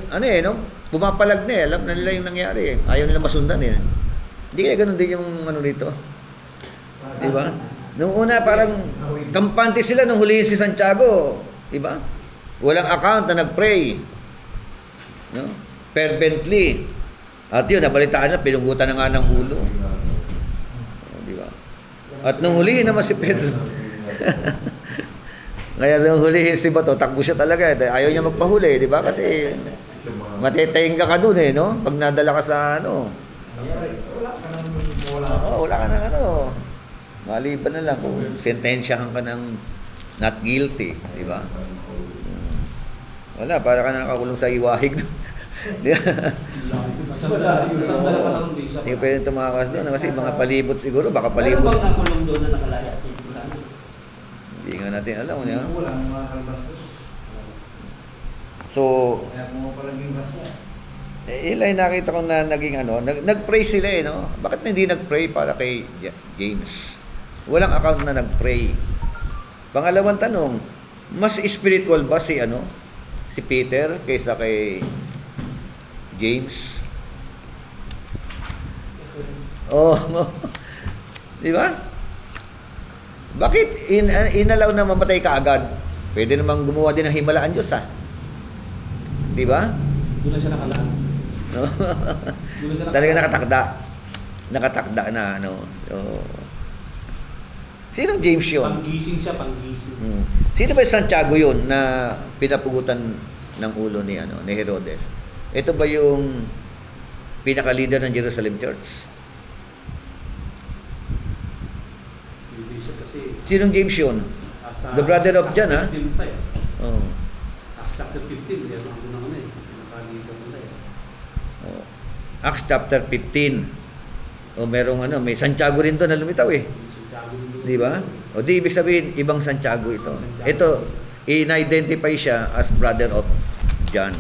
no? Pumapalag na alam na nila yung nangyari Ayaw nila masundan Hindi kaya ganun din yung dito. Di ba? Nung una, parang kampante sila nung hulihin si Santiago. Di ba? Walang account na nag-pray. No? Fervently. At yun, nabalitaan na, pinunggutan na nga ng ulo. Di ba? At nung hulihin naman si Pedro. Kaya nung hulihin si Bato, takbo siya talaga. Ayaw niya magpahuli, di ba? Kasi matetenga ka dun no? Pag nadala ka sa wala ka nang maliban na lang kung sentensyahan ka ng not guilty, di ba? Wala, para ka na nakakulong sa iwahig doon. Sandala pa lang, Bishop. Hindi pwede tumakas doon kasi mga palibot siguro, baka Meron palibot. bang nakulong doon na nakalaya? Hindi nga natin alam. Wala nang mga kalabas ko. So, Kaya mo pa lang yung basta. ilay nakita ko na naging nag-pray sila no? Bakit hindi nag-pray para kay James? Walang account na nag-pray. Pangalawang tanong, mas spiritual ba si si Peter kaysa kay James? Oh, di ba? Bakit inalaw na mamatay ka agad? Pwede namang gumawa din ng himalaan Diyos Di ba? Doon na siya nakalaan. No? Doon na siya Talaga nakatakda na Sinong James yun? Panggising siya, panggising. Sino ba yung Santiago yun na pinapugutan ng ulo ni Herodes? Ito ba yung pinaka-leader ng Jerusalem Church? Hindi siya kasi Sinong James yun? The brother of John, ha? Oh. Acts chapter 15, yan ang unang nakalimutan mo na Oh. Acts chapter 15. Merong may Santiago rin doon na lumitaw Di ba? O di ibig sabihin, ibang Santiago ito. Ito, in-identify siya as brother of John.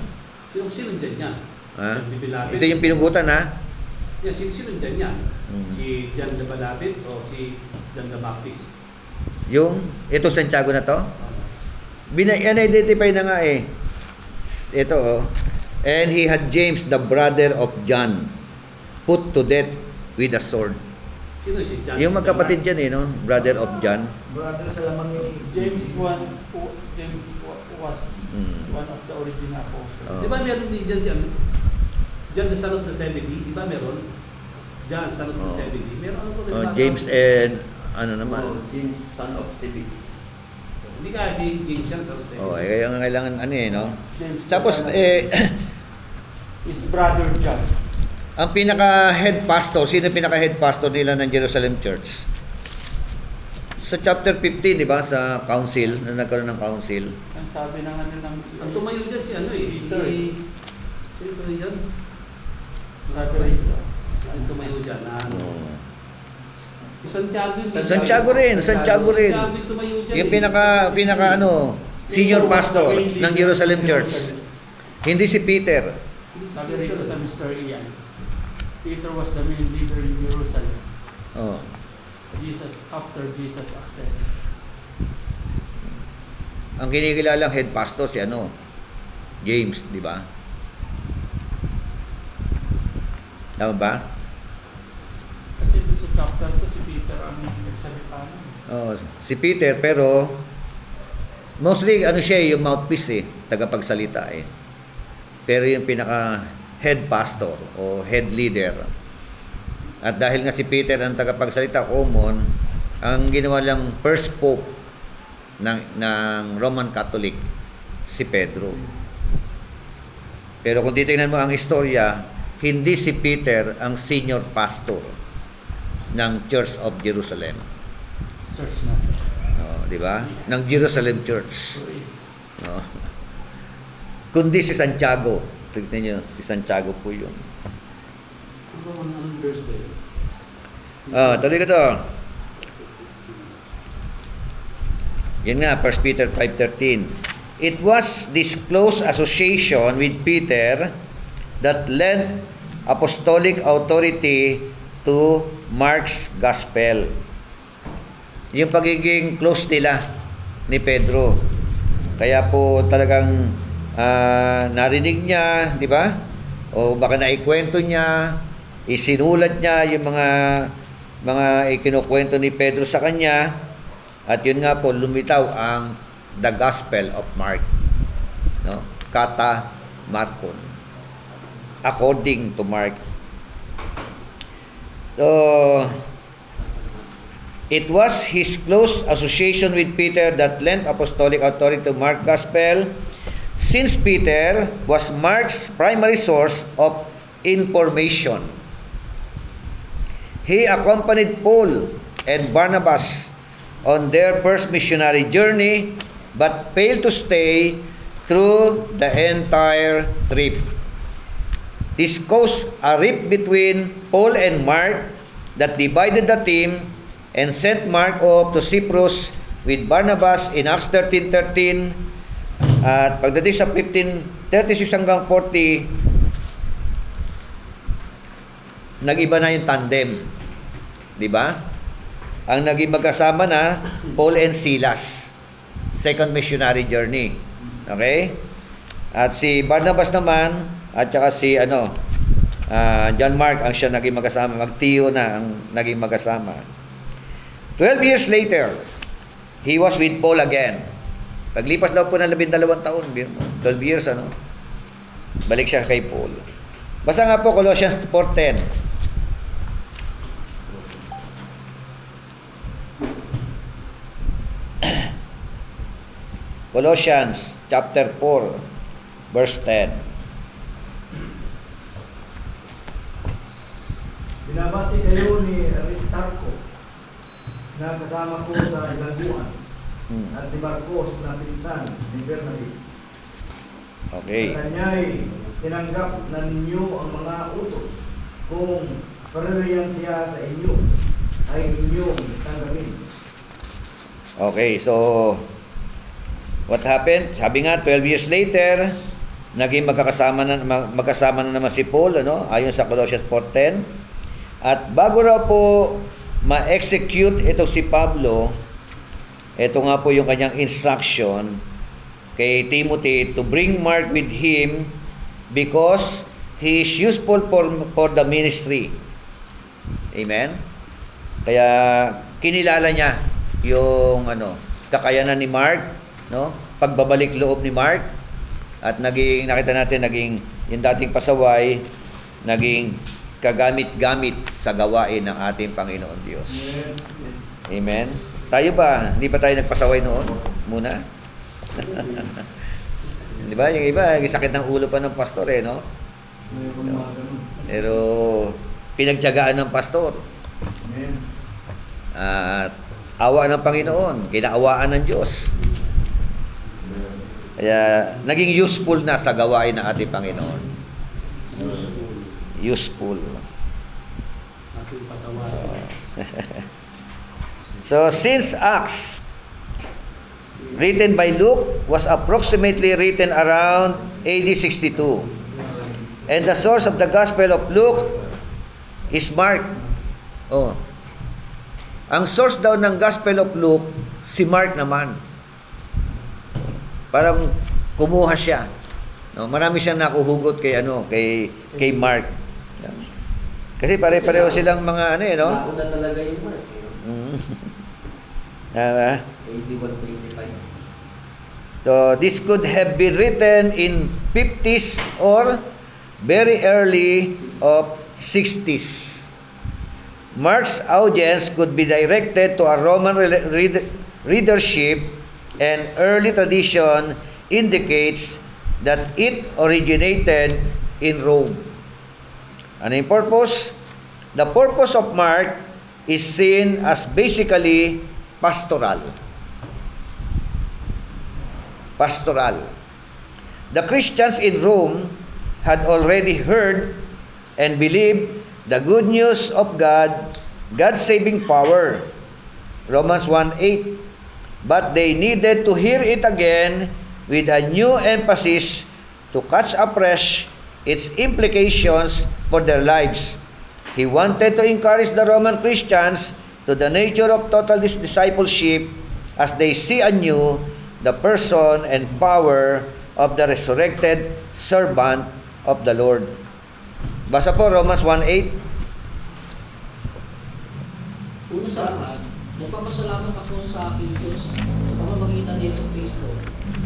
Sino dyan niya? Ha? Ito yung pinugutan, ha? Yeah, sino dyan niya? Mm. Si John the Baptist o si John the Baptist? Ito Santiago na to? In-identify na nga Ito, and he had James, the brother of John, put to death with a sword. Sino si John? Yung magkapatid yan no? Brother of John. Brother sa laman ni James was Mm. one of the original apostles. Oh. Di ba meron din dyan si ano? John the son of the 70? Di ba meron? John, son of the Oh. 70. Meron ano po? Oh, James and ano naman. Oh, James, son of Zebedee. Hindi kasi James yan, son of the 70. Oh, kaya nga kailangan ano no? James, Tapos the son of- his brother John. ang pinaka-head pastor, sino pinaka-head pastor nila ng Jerusalem Church? Sa chapter 15, di ba? Sa council, na nagkaroon ng council. Ang sabi ng ano ng Ang tumayo dyan si ano eh, Peter. Sino ba yan? brother is Ang tumayo dyan na ano? Oh. Si Santiago yun. Santiago rin. Santiago yung tumayo dyan. Yung pinaka ano, senior pastor ng Jerusalem Church. Hindi si Peter. Sabi rito sa Mr. Ian, Peter was the main leader in Jerusalem. Oh. After Jesus ascended. Ang kinikilalang head pastor si ano, James, di ba? Tama ba? Kasi doon sa chapter 2, si Peter ang nagsalita nun. Oh, si Peter pero mostly ano siya yung mouthpiece tagapagsalita Pero yung pinaka head pastor o head leader. At dahil nga si Peter ang tagapagsalita common, ang ginawa lang first pope ng Roman Catholic si Pedro. Pero kung titingnan mo ang istorya, hindi si Peter ang senior pastor ng Church of Jerusalem. Search natin. Oh, di ba? Ng Jerusalem Church. Who is Oh. Kundi si Santiago. Tignan niyo, si Santiago po yun. Anong verse ba yun? Tuloy ko to. Yan nga, 1 Peter 5:13. It was this close association with Peter that lent apostolic authority to Mark's gospel. Yung pagiging close nila ni Pedro. Kaya po talagang narinig niya, di ba? O baka naikwento niya, isinulat niya yung mga ikinukwento ni Pedro sa kanya, at yun nga po lumitaw ang the Gospel of Mark, no? Kata Markon, according to Mark. So it was his close association with Peter that lent apostolic authority to Mark's Gospel, since Peter was Mark's primary source of information. He accompanied Paul and Barnabas on their first missionary journey, but failed to stay through the entire trip. This caused a rift between Paul and Mark that divided the team and sent Mark off to Cyprus with Barnabas in Acts 13:13. At pagdating sa 15:36 hanggang 40, nag-iba na yung tandem. Di ba? Ang naging magkasama na Paul and Silas, second missionary journey. Okay? At si Barnabas naman at saka si John Mark ang siya naging magkasama, magtiyo na ang naging magkasama. 12 years later, he was with Paul again. Paglipas daw po ng 12 taon, 12 years balik siya kay Paul. Basta nga po Colossians 4:10. Colossians chapter 4 verse 10. Binabati kayo ni Aristarco na kasama ko sa Ilaguan at ni Marcos na pinsan ni Bernabe. Okay. Sa kanya'y tinanggap na ninyo ang mga utos. Kung paririyan siya sa inyo, ay inyong tanggapin. Okay, so what happened? Sabi nga 12 years later, naging magkasama na naman si Paul, ayon sa Colossians 4:10. At bago raw po ma-execute ito si Pablo, ito nga po yung kanyang instruction kay Timothy to bring Mark with him because he is useful for the ministry. Amen? Kaya kinilala niya yung kakayanan ni Mark, no? Pagbabalik loob ni Mark, at nakita natin yung dating pasaway naging kagamit-gamit sa gawain ng ating Panginoon Diyos. Amen. Tayo ba? Hindi ba tayo nagpasaway noon? Muna? Di ba? Yung iba, yung sakit ng ulo pa ng pastor no? Mayroon mga ganun. Pero pinagtiyagaan ng pastor. Amen. At awa ng Panginoon, kinaawaan ng Diyos. Kaya naging useful na sa gawain ng ating Panginoon. Useful. Ating pasaway. So since Acts written by Luke was approximately written around AD 62, and the source of the Gospel of Luke is Mark. Ang source daw ng Gospel of Luke, si Mark naman. Parang kumuha siya. No, marami siyang nakuhugot kay Mark. Kasi pare-pareho silang mga no? Nauna talaga yung Mark. Tama? 81-25. So this could have been written in 50s or very early of 60s. Mark's audience could be directed to a Roman readership, and early tradition indicates that it originated in Rome. Ano yung purpose? The purpose of Mark is seen as basically pastoral. Pastoral. The Christians in Rome had already heard and believed the good news of God's saving power. Romans 1:8. But they needed to hear it again with a new emphasis to catch afresh its implications for their lives. He wanted to encourage the Roman Christians to the nature of total discipleship as they see anew the person and power of the resurrected servant of the Lord. Basa po Romans 1:8. Una sa lahat, nagpapasalamat ako sa aking Diyos sa pamamagitan ni Yesu Cristo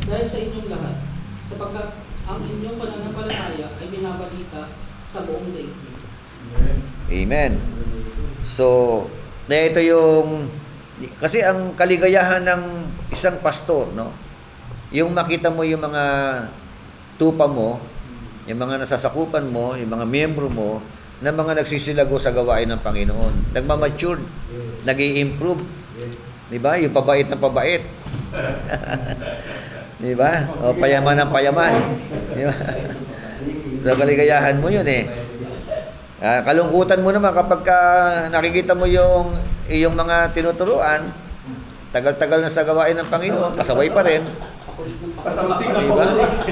dahil sa inyong lahat, sapagkat ang inyong pananampalataya ay binabalita sa buong daigdig. Amen. So, ito yung kasi ang kaligayahan ng isang pastor, no? Yung makita mo yung mga tupa mo, yung mga nasasakupan mo, yung mga miyembro mo, na mga nagsisilago sa gawain ng Panginoon. Nagmamature, nag-i-improve. Di ba? Yung pabait na pabait. Di ba? O payaman ng payaman. Di ba? So, kaligayahan mo yun kalungkutan mo naman kapag nakikita mo yung mga tinuturuan, tagal-tagal na sa gawain ng Panginoon, pasaway pa rin. Diba?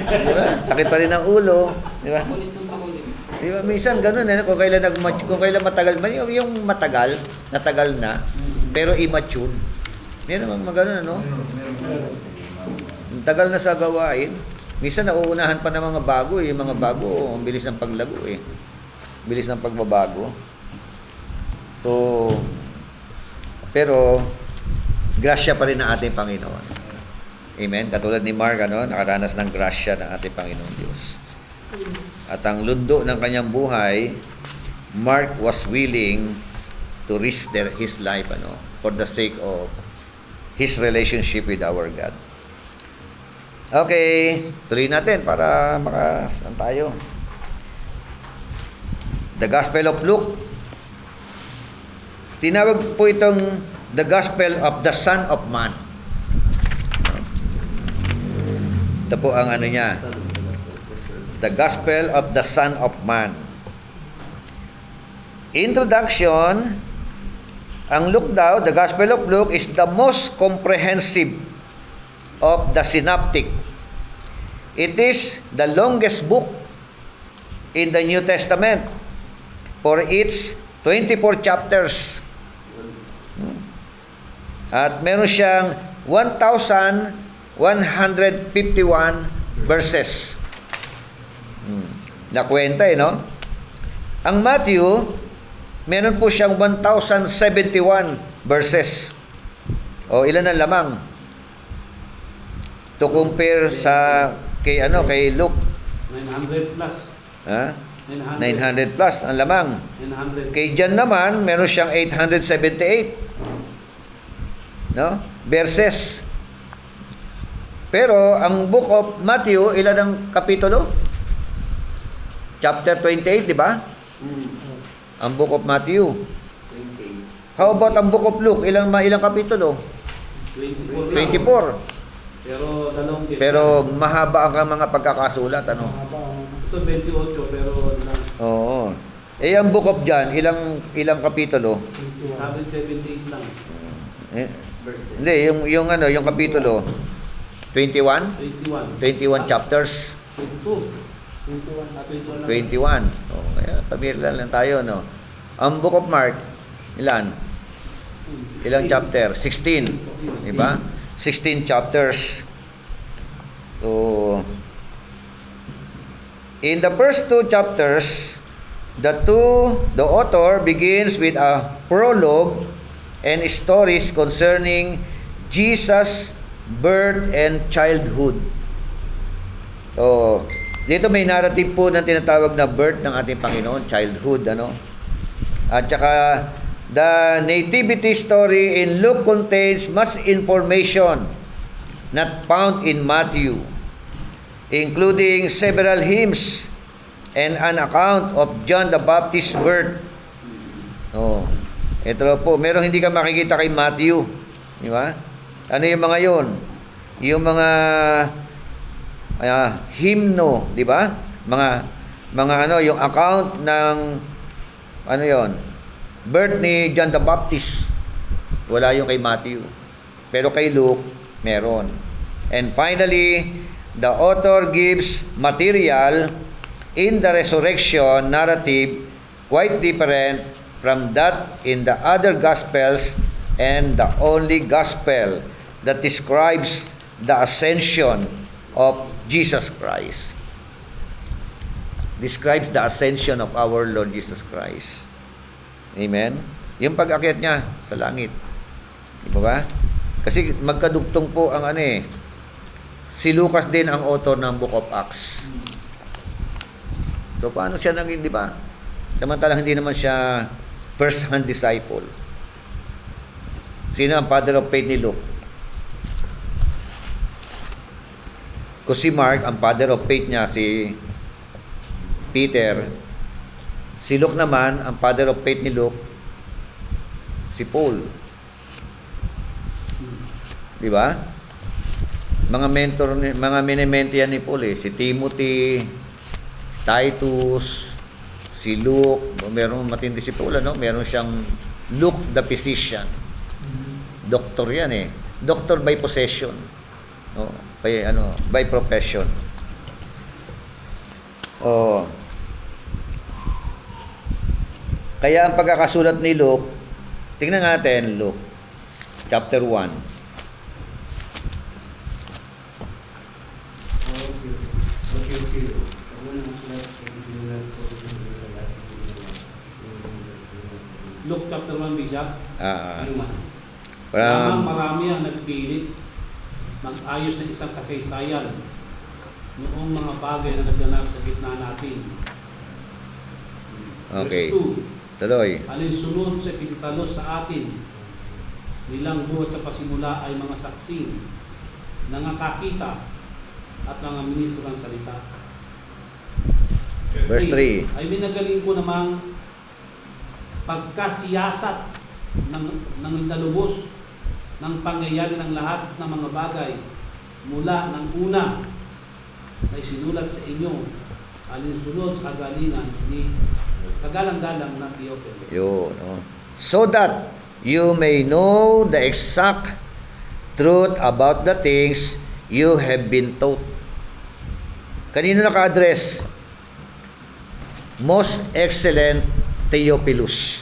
Diba? Sakit pa rin ang ulo. Diba? Diba? Minsan ganun kung kailan matagal man, yung natagal na, pero immature. Yan naman magano tagal na sa gawain. Minsan nauunahan pa ng mga bago, yung mga bago, ang bilis ng paglago bilis ng pagbabago. So, pero grasya pa rin ng ating Panginoon. Amen? Katulad ni Mark, nakaranas ng grasya ng ating Panginoon Diyos. At ang lundo ng kanyang buhay, Mark was willing to risk his life for the sake of his relationship with our God. Okay, tuloy natin para makasan tayo. The Gospel of Luke. Tinawag po itong the Gospel of the Son of Man. Ito po ang niya. The Gospel of the Son of Man. Introduction. Ang Luke daw, the Gospel of Luke is the most comprehensive of the synoptic. It is the longest book in the New Testament for its 24 chapters. At meron siyang 1,151 verses. Nakwenta Ang Matthew, meron po siyang 1,071 verses. O ilan ang lamang? To compare sa kay Luke, 900 plus. ha? 900. 900 plus ang lamang. 900. Kay John naman, meron siyang 878. No? Verses. Pero ang book of Matthew, ilan ang kapitulo? Chapter 28, di ba? Ang book of Matthew. 28. How about ang book of Luke? Ilang kapitulo? 24. 24. Pero dalawang case. Pero mahaba ang mga pagkakasulat, ano? Ito 28 pero lang. Oo. Eh ang book of John, ilang kapitulo? 178 lang. Eh, Verses. hindi, yung kapitulo 21? 21. 21 chapters. 22. 21 lang. 21. Oh, kaya pamilya lang tayo, no. Ang book of Mark, ilan? Ilang chapter? 16. Di ba? 16 chapters. So, in the first 2 chapters, the author begins with a prologue and stories concerning Jesus' birth and childhood. So, dito may narrative po ng tinatawag na birth ng ating Panginoon, childhood, ano? At saka, the nativity story in Luke contains much information not found in Matthew, including several hymns and an account of John the Baptist's birth. Oh, ito po, merong hindi ka makikita kay Matthew, di ba? Ano yung mga yon? Yung mga hymno, di ba? Mga yung account ng yon? Birth ni John the Baptist. Wala yung kay Matthew. Pero kay Luke, meron. And finally, the author gives material in the resurrection narrative quite different from that in the other Gospels and the only Gospel that describes the ascension of Jesus Christ. Describes the ascension of our Lord Jesus Christ. Amen? Yung pag-akyat niya sa langit. Di ba? Kasi magkadugtong po ang si Lucas din ang author ng Book of Acts. So, paano siya naging, di ba? Samantalang hindi naman siya first-hand disciple. Sino ang father of faith ni Luke? Kung si Mark, ang father of faith niya, si Peter. Si Luke naman, ang father of faith ni Luke, si Paul. Di ba? Mga mentor, mga minimente yan ni Paul si Timothy, Titus, si Luke, meron matindi si Paul, meron siyang Luke the physician. Doctor yan Doctor by possession. No? By profession. Oh. Kaya ang pagkakasulat ni Luke, tingnan natin Luke chapter 1. Luke chapter 1, Bishop. Ano man? Marami ang nagpilit mag-ayos ng isang kasaysayan noong mga bagay na nagganap sa gitna natin. Okay. Verse 2. Tuloy. Alinsunod sa pinitalos sa atin, nilang buhat sa pasimula ay mga saksing, nangakakita at mga ministro ng salita. Verse 3. Ay minagaling ko namang pagkasiyasat ng nalubos ng pangyayari ng lahat ng mga bagay mula ng una na isinulat sa inyo alinsunod sa kagalang-galang na Theophilus. Yun, so that you may know the exact truth about the things you have been taught. Kanino naka-address? Most excellent Theophilus.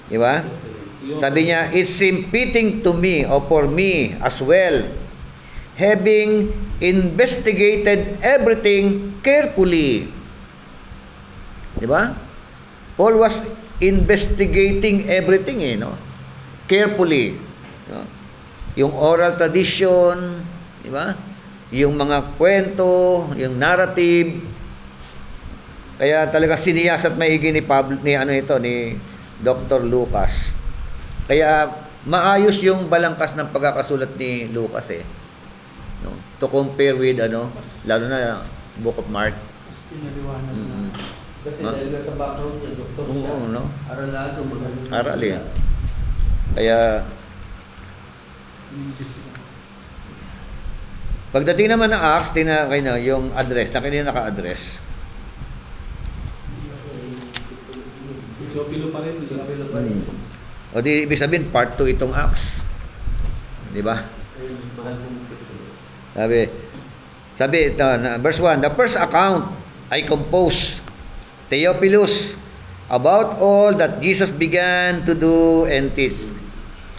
Di ba? Sabi niya, it's fitting to me or for me as well, having investigated everything carefully. Di ba? Paul was investigating everything no? Carefully. No? Yung oral tradition, di ba? Yung mga kwento, yung narrative. Kaya talaga siniyas at maigi ni Dr. Lucas. Kaya maayos yung balangkas ng pagkakasulat ni Lucas no? To compare with lalo na Book of Mark. Pinaliwanag na. Kasi No? dahil nga sa background niya, doktor siya. Oo, no? Aralado, magaling. Aral Kaya pagdating naman ng Acts, yung address, naka-address. Teopilo pa rin. Kapilo pa rin. O di ibig sabihin part 2 itong Acts. Di ba? Mahal kong kapilo. Sabi ito, verse 1, the first account I composed, Theophilus, about all that Jesus began to do and teach.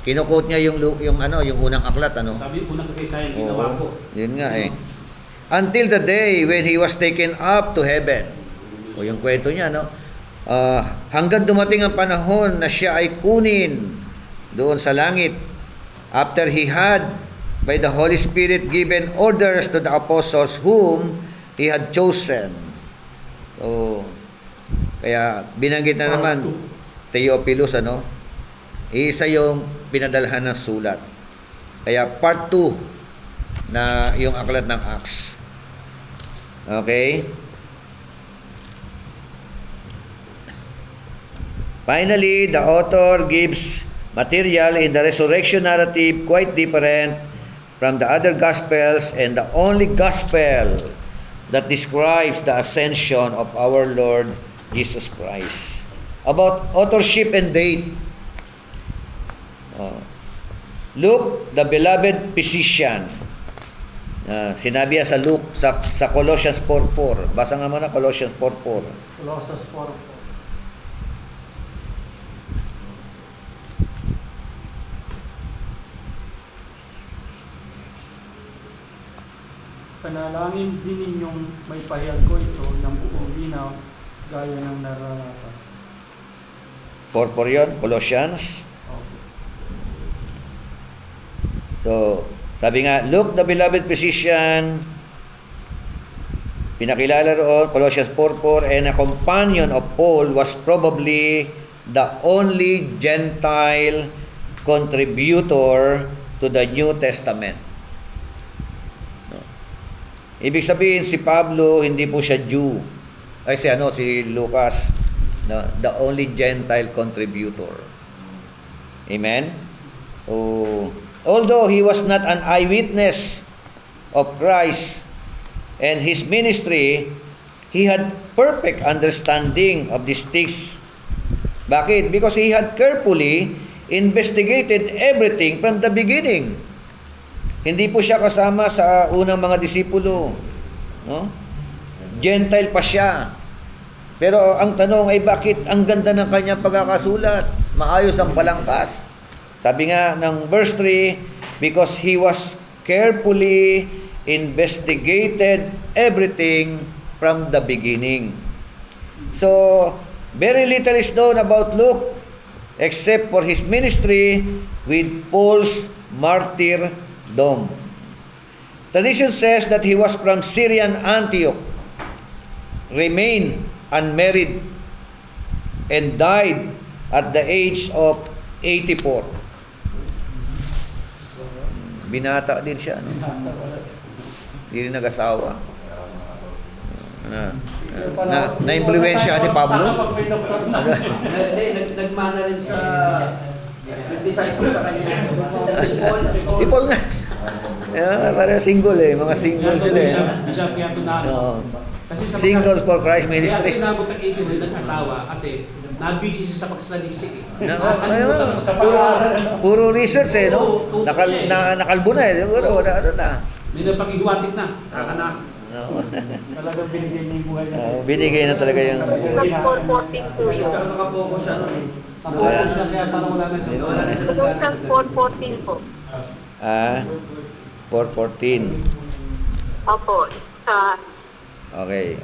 Kino-quote niya yung unang aklat, Sabi, unang kasaysayan ginawa ko. Yun nga Until the day when he was taken up to heaven. O yung kwento niya, hanggang dumating ang panahon na siya ay kunin doon sa langit. After he had, by the Holy Spirit, given orders to the apostles whom he had chosen. So, kaya binanggit na naman, Theophilus, isa yung pinadalhan ng sulat. Kaya part 2 na yung aklat ng Acts. Okay? Finally, the author gives material in the resurrection narrative quite different from the other Gospels and the only Gospel that describes the ascension of our Lord Jesus Christ. About authorship and date, Luke, the beloved physician, sinabi sa Luke sa Colossians 4:4. Basa nga muna Colossians 4:4. Colossus 4. Panalangin din ninyong may pahayag ko ito ng buong linaw gaya ng nararapat. 4:4 yun, Colossians. Okay. So, sabi nga, Luke, the beloved physician, pinakilala roon, Colossians 4:4, and a companion of Paul was probably the only Gentile contributor to the New Testament. Ibig sabihin, si Pablo, hindi po siya Jew. Si Lucas, the only Gentile contributor. Amen? Although he was not an eyewitness of Christ and his ministry, he had perfect understanding of these things. Bakit? Because he had carefully investigated everything from the beginning. Hindi po siya kasama sa unang mga disipulo. Gentile pa siya. Pero ang tanong ay bakit ang ganda ng kanyang pagkakasulat? Maayos ang balangkas. Sabi nga ng verse 3, because he was carefully investigated everything from the beginning. So, very little is known about Luke except for his ministry with Paul's martyrdom. Tradition says that he was from Syrian Antioch, remained unmarried, and died at the age of 84. Binata din siya, Hindi rin nag-asawa. Na-impluwensya ni Pablo? Nagmana rin sa nag-disciple sa kanya. Si Paul nga. Para single mga single sila Bishop Piato na. Kasi sa Singles for Christ Ministry. Kaya tinabot ang 80 rin nag-asawa kasi nabisi siya sa pagsalisik Puro research nakalbo na Siguro na. May napag-iwatik na sa anak. Talagang binigay niya yung buhay niya. Binigay na talaga yung Lucas 4:14 po yun. Tsaka nakapokus siya nun. Tapos siya kaya parang wala na siya. Wala na siya. Lucas 4:14 po. 4:14. Opo, sa Okay.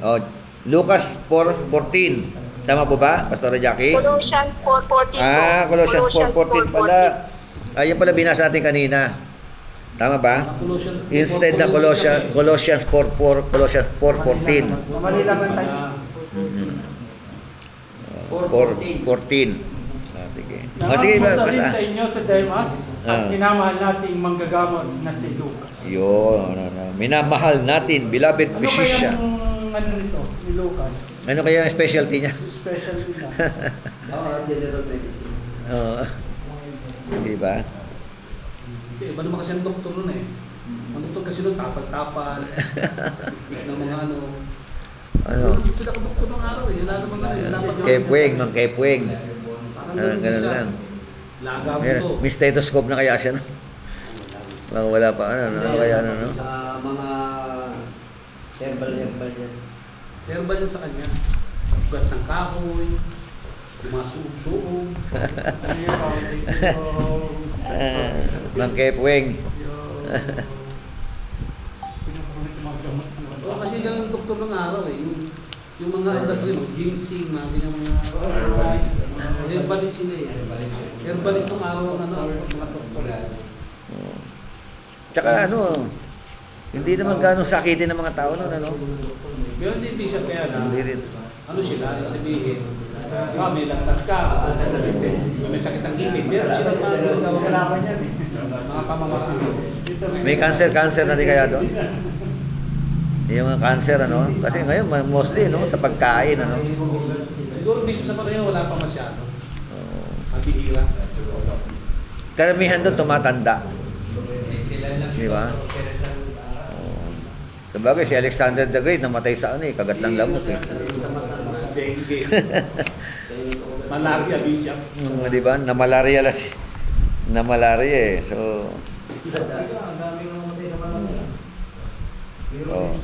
Lucas 4:14. Tama po ba, Pastor Jackie? Colossians 4:14 po. Colossians 4:14 pala. Ayun pala binasa natin kanina. Tama ba? Instead na Colossians 4:4, Colossians 4:14. Mali naman tayo. 4:14. Sige. Sige, Namamusta rin basa. sa inyo sa Demas at minamahal nating manggagamot na si Lucas. Yun, minamahal natin, beloved Ano physician. kayang ano nito ni Lucas? Ano kaya ang specialty niya? Special nila. General medicine. Oo. Diba? Iba naman kasi ang doktor nun eh. Ang doktor kasi nun tapal-tapal. ng mga ano. Ano? Pinaka-doktor ng araw eh. Wala naman ano. Kepweng, mang kepweng. Ganun lang. Laga mo Ayan, to. may stethoscope na kaya siya, no? Baka wala pa, ano kaya, ano, no? Mga herbal yan. Herbal yun sa kanya. Ugat ng kahoy. Masuog-suog. Ano yung Mang kepweng. Oo, kasi ganun ang doktor ng araw eh. Yung mga doctor yung ginseng, mga herbalist sila eh. Herbalist ng araw ng ano, mga doktor. Tsaka, ano, hindi naman ganong sakitin ng mga tao, no, ano? Pero hindi siya kaya na, Hindi rin. ano sila, sabihin, may lagtat ka, may sakit ang ngipin, pero sila mga ginagawa Kalaban yan eh. mga pamamaraan. May cancer na din kaya doon? Yung mga cancer, ano? Kasi ngayon, mostly, no? Sa pagkain, ano? Siguro bisyo sa pareho, wala pa masyado. Oo. Mabihira. Karamihan doon tumatanda. Di ba? Sabagay, si Alexander the Great namatay sa ano eh, kagat ng lamok eh. Dengue. Malaria, bishop. Di ba? Na malaria eh. So, oh.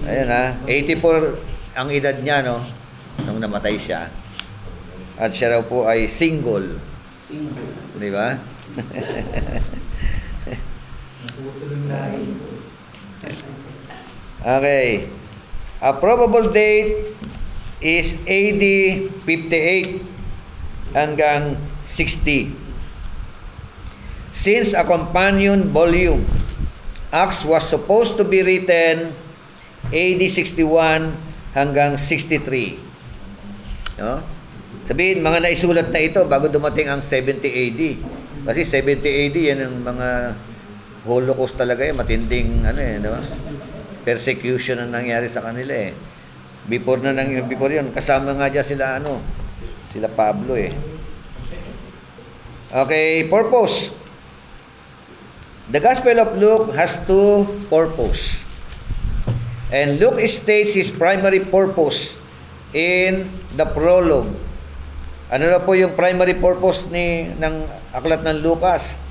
Ayan ha, 84 ang edad niya, no? Nung namatay siya. At siya raw po ay single. Di ba? Okay. A probable date is AD 58 hanggang 60. Since a companion volume, Acts was supposed to be written AD 61 hanggang 63. No? Sabihin, mga naisulat na ito bago dumating ang 70 AD. Kasi 70 AD, yan ang mga Holocaust talaga eh, matinding ano eh, di ba? Persecution ang nangyari sa kanila eh. Before yun, kasama nga dyan sila ano, sila Pablo eh. Okay, purpose. The Gospel of Luke has two purposes. And Luke states his primary purpose in the prologue. Ano na po yung primary purpose ng aklat ng Lucas?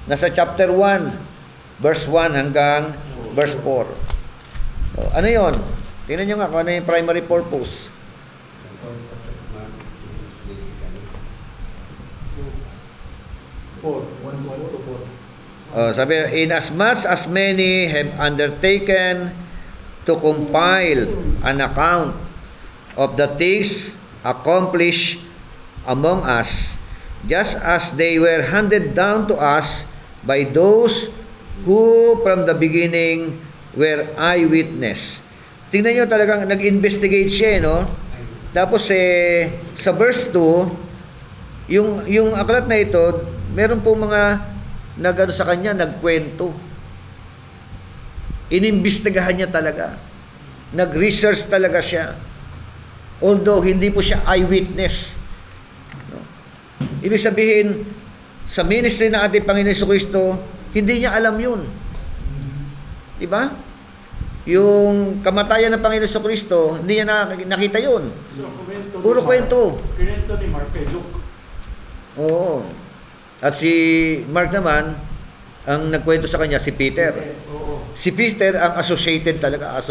Nasa chapter 1, verse 1 hanggang verse 4. So, ano yun? Tingnan nyo nga kung ano yung primary purpose. Sabi, inasmuch as many have undertaken to compile an account of the things accomplished among us, just as they were handed down to us by those who from the beginning were eyewitness. Tingnan nyo talagang nag-investigate siya, no? Tapos sa verse 2, yung aklat na ito, meron po mga nagano sa kanya, nagkwento. Inimbestigahan niya talaga. Nag-research talaga siya. Although hindi po siya eyewitness. No? Ibig sabihin, sa ministry ng ating Panginoon Jesucristo, hindi niya alam yun. Diba? Yung kamatayan ng Panginoon Jesucristo, hindi niya nakita yun. Puro kwento. Kwento ni Mark kay Luke. Oo. At si Mark naman, ang nagkwento sa kanya, si Peter. Oo. Si Peter ang associate talaga.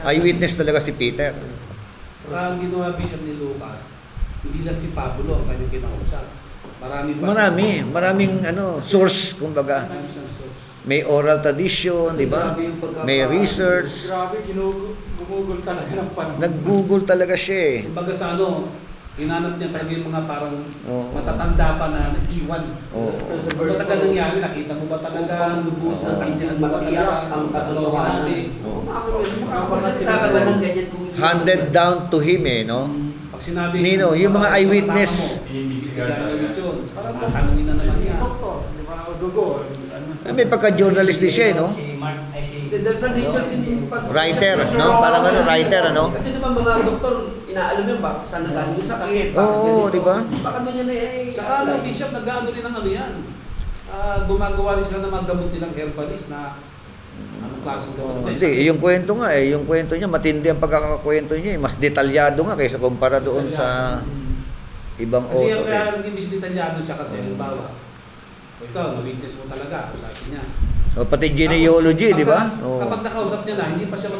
Eyewitness talaga si Peter. Ang ginawa bishop ni Lucas, hindi lang si Pablo ang kanyang kinausap. Maraming Maraming source, kumbaga. Marami siyang source. may oral tradition, di ba? Grabe yung pagkaka- May research. Grabe, gumugol talaga ng panahon. Nag-google talaga siya eh. Kumbaga sa ano, hinanap niya talaga yung mga parang Oo. matatanda pa na nag-iwan. Oo. Pero sa Ano verse ba talaga nangyari? Nakita mo ba talaga? upang lubusan Oo. sa Sino isang ba matiyak talaga? ang Ano katotohanan. sinabi? Oo. Makakasalita ka ba ng ganyan kung hindi Handed mo- down to him eh, no? Pag sinabi, Nino, yung mga eyewitness. Parang tanungin na naman yan. Doktor, di ba? O dugo. Ano? May pagka-journalist din siya eh, no? Dahil sa nature din Writer, no? Parang ano, writer, ano? Kasi di ba mga doktor, inaalam yun ba saan nagaling yung sakit? bakit Oo, ganito? di ba? Baka doon yan eh. Saka ano, Bishop, nag-ano rin ng ano yan. Gumagawa rin sila ng mga gamot nilang herbalist na anong klaseng gamot ba? Hindi, yung kwento nga eh, yung kwento niya, matindi ang pagkakakwento niya eh. Mas detalyado nga kaysa kumpara doon sa ibang Kasi yung author kaya eh. naging mas detalyado siya kasi, halimbawa, ikaw, ma-witness mo talaga, ako sabi niya. O, pati genealogy, di ba? Oo. Kapag nakausap niya na, hindi pa siya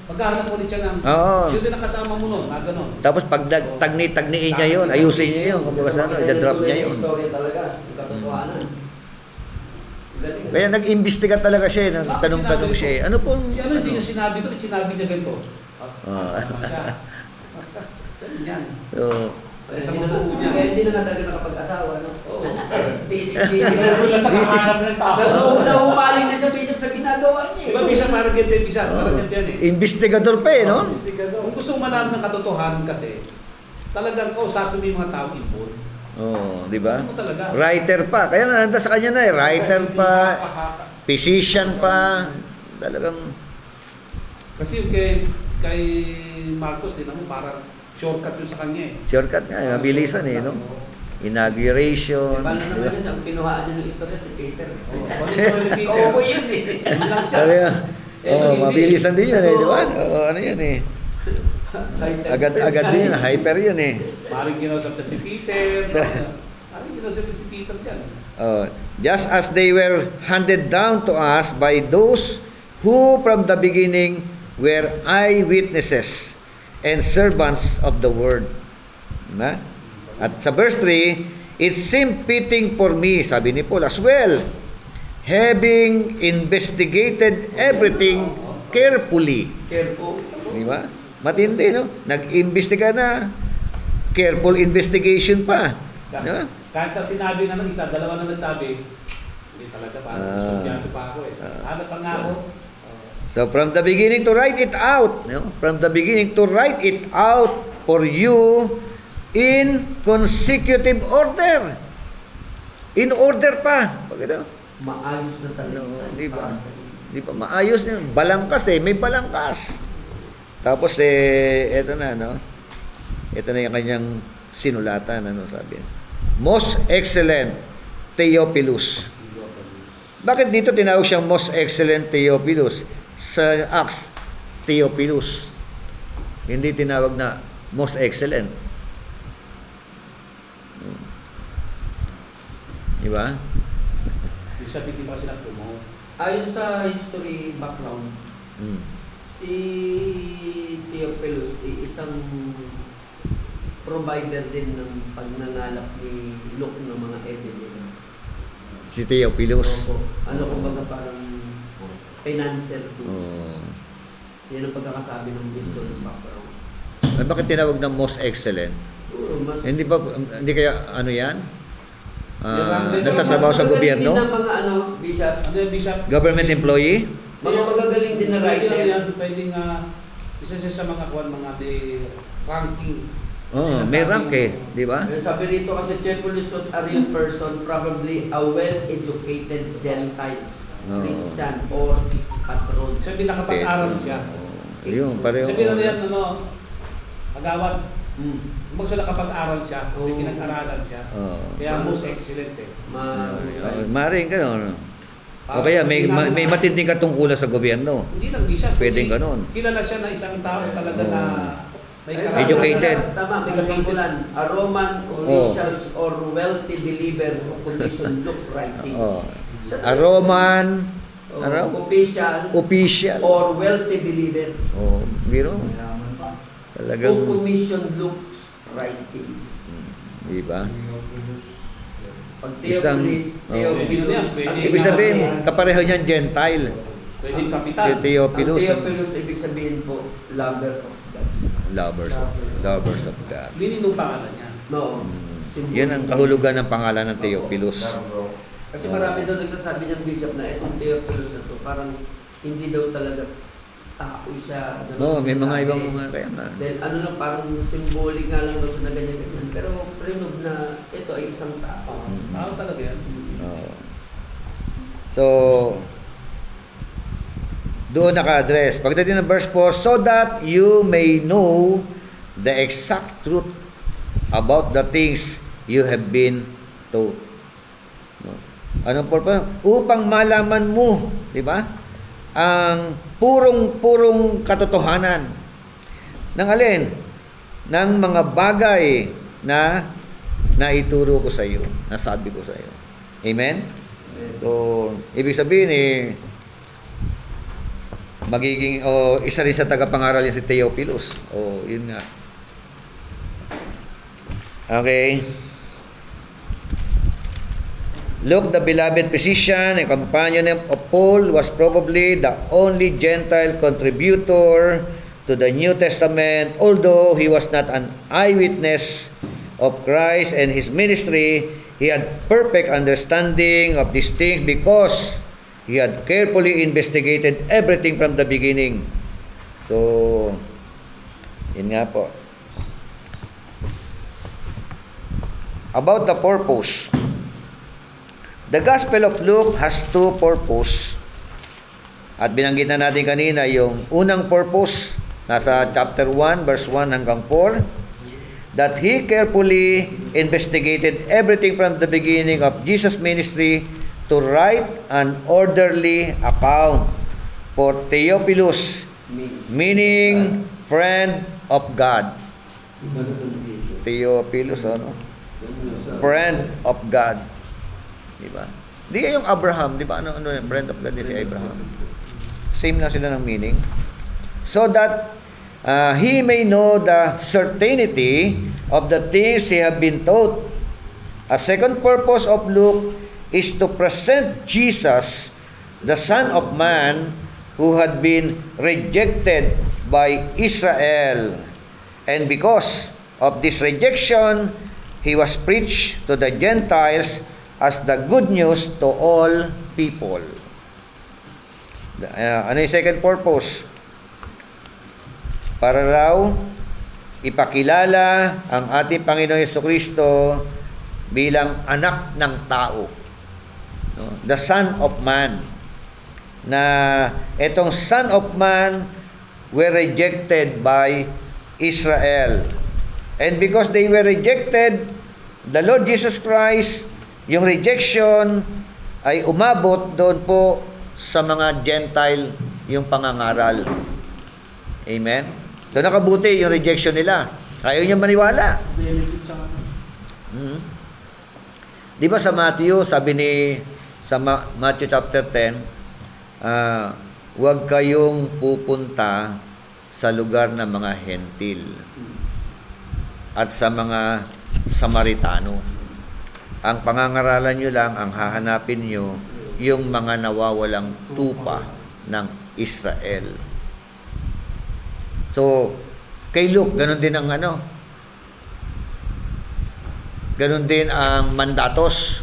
maghahanap ulit siya ng, Oo. sino din nakasama mo nun, ganon. Tapos pag tagni-tagniin niya yun, ayusin niya yun. Kumbaga sa ano, idadrop niya yun. Istorya talaga, yung katotohanan. Galing. Kaya nag-imbestiga talaga siya eh. Nagtanong-tanong siya eh. Ano pong... Si ano, hindi niya sinabi to, sinabi niya ganito. Tama siya. Ganun yan. Oo. Sa mga buo niya. Kaya hindi na nga talaga nakapag-asawa, no? Oo. Basic. Wala sa kahanap ng tao. Nahumaling na siya, Bishop, sa ginagawa niya. Di ba, Bishop, parang ganito yung Bishop, parang ganito yan eh. Investigador pa eh, no? Kung gusto mo malaman ng katotohanan kasi, talagang kausapin mo yung mga tao involved. Oo, di ba? Ano mo talaga? Writer pa. Kaya nga nanda sa kanya na eh. Writer pa, physician pa. Talagang... Kasi yung kay Marcos, din mo parang shortcut yun sa kanya eh. Shortcut nga, eh, mabilisan eh, no? Inauguration. Paano di naman ba? yun, ang pinuhaan niya ng istorya si Peter. Oo. Oo, yun eh. Yun lang siya. Sabi nga, Eh, oh, hindi. mabilisan din yun eh, di ba? Oo, ano yun eh. Agad-agad din yun, hyper yun eh. Maring kinausap na si Peter. Sa- Maring kinausap na si Peter dyan. Just as they were handed down to us by those who from the beginning were eyewitnesses and servants of the word. Diba? At sa verse 3, it seemed fitting for me, sabi ni Paul as well, having investigated everything carefully. Careful. Di ba? Matindi, no? Nag-imbestiga na. Careful investigation pa. Di ba? Kahit na sinabi na ng isa, dalawa na nagsabi, hindi talaga parang estudyante pa ako eh. Ano pa nga ako? So from the beginning to write it out, no? From the beginning to write it out for you in consecutive order. In order pa. Bakit? Maayos na sa No, lisan. di ba? para sa iyo. Di ba? Maayos niya. Balangkas eh. May balangkas. Tapos eto na, no? Ito na yung kanyang sinulatan, ano sabi? Most excellent Theophilus. Bakit dito tinawag siyang most excellent Theophilus? Sa Acts, Theophilus. Hindi tinawag na most excellent. Di ba? Yung sabi, di ba sila promote? Ayon sa history background, Mm. si Theophilus ay isang provider din ng pagnangalap ni Luke ng mga evidence. Si Theophilus. Opo. Ano kumbaga parang financier too. Oh. Yan ang pagkakasabi ng history background. Ay, bakit tinawag na most excellent? Siguro mas... Hindi kaya ano yan? Nagtatrabaho sa gobyerno? Magagaling din ang mga ano, Bishop. Ano yung Bishop? Government employee? Mga magagaling din na Pwede writer. yan, pwedeng isa siya sa mga kuwan, mga ranking. Oh, may rank eh, di ba? Sabi rito kasi Theophilus was a real person, probably a well-educated Gentiles, Oo. Christian, or patron. Sabi nakapag-aral siya. Ayun, pareho. Sabi na yan, agawad. Hmm. Kung sila kapag-aral siya, Oo. may pinag-aralan siya. Oo. Kaya most excellent eh. Mahusay. Maring gano'n. O kaya may matinding katungkulan sa gobyerno. Hindi lang di siya. Pwedeng kundi ganun. Kilala siya na isang tao talaga na may Ay, karakter. Educated. Tama, may katungkulan. A Roman officials or wealthy believer who commissioned Luke writings. Oh. A Roman Official official. or wealthy believer Oh, biro. Mayaman pa. Talagang, who commissioned Luke's writings. di ba? Pag Isang- Theophilus, Pwede Ibig sabihin, kapareho niyan Gentile. Pwedeng Si kapitan. ang Theophilus, Theophilus ibig sabihin po, lover of God. lovers of God. Hindi nung pangalan niya. No. Yan ang kahulugan ng pangalan ng Theophilus. Kasi marami daw nagsasabi ng bishop na itong Theophilus na to, parang hindi daw talaga tao siya. Oo, may mga sinasabi. ibang mga kaya nga. Then ano lang, parang symbolic nga lang daw siya na ganyan-ganyan. Pero prove na ito ay isang tao. Tao talaga yan. Oo. So, doon naka-address. Pagdating ng verse 4, so that you may know the exact truth about the things you have been taught. No? Anong purpose? Upang malaman mo, di ba? Ang purong katotohanan ng alin? Ng mga bagay na naituro ko sa iyo, nasabi ko sa iyo. Amen? So, ibig sabihin magiging isa rin sa tagapangaral niya si Theophilus. Yun nga. Okay. Luke, the beloved physician and companion of Paul, was probably the only Gentile contributor to the New Testament, although he was not an eyewitness of Christ and his ministry. He had perfect understanding of these things because he had carefully investigated everything from the beginning. So, yun nga po. About the purpose. The Gospel of Luke has two purposes. At binanggit na natin kanina yung unang purpose, nasa chapter 1, verse 1 hanggang 4, that he carefully investigated everything from the beginning of Jesus' ministry to write an orderly account for Theophilus, meaning friend of God. Theophilus, ano? Friend of God. Diba? Di yung Abraham, di ba? Ano yung friend of God din si Abraham? Same lang sila ng meaning. So that he may know the certainty of the things he have been taught. A second purpose of Luke is to present Jesus, the Son of Man, who had been rejected by Israel. And because of this rejection, he was preached to the Gentiles as the good news to all people. Ano yung second purpose? Para raw ipakilala ang ating Panginoon Jesucristo bilang anak ng tao. No? The Son of Man. Na itong Son of Man were rejected by Israel. And because they were rejected, the Lord Jesus Christ, yung rejection ay umabot doon po sa mga Gentile yung pangangaral. Amen? Doon nakabuti yung rejection nila. Ayaw niya maniwala. Benefit sa Di ba sa Matthew, sabi sa Matthew chapter 10, huwag kayong pupunta sa lugar ng mga Hentil at sa mga Samaritano. Ang pangangaralan nyo lang, ang hahanapin nyo, yung mga nawawalang tupa ng Israel. So, kay Luke, ganun din ang ganun din ang mandatos.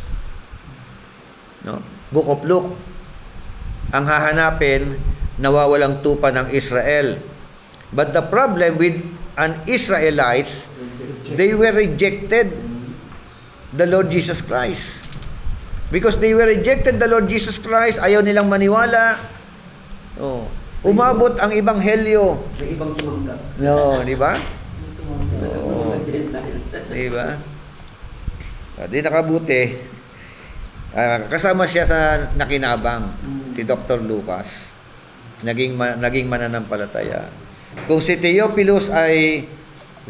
No? Book of Luke. Ang hahanapin, nawawalang tupa ng Israel. But the problem with an Israelites, they were rejected the Lord Jesus Christ. Because they were rejected the Lord Jesus Christ, ayaw nilang maniwala. Umabot ang ebanghelyo. May ibang sumanggap. No, di ba? Mga Gentiles. Di ba? Di nakabuti. Kasama siya sa nakinabang, si Dr. Lucas. Naging mananampalataya. Kung si Theophilus ay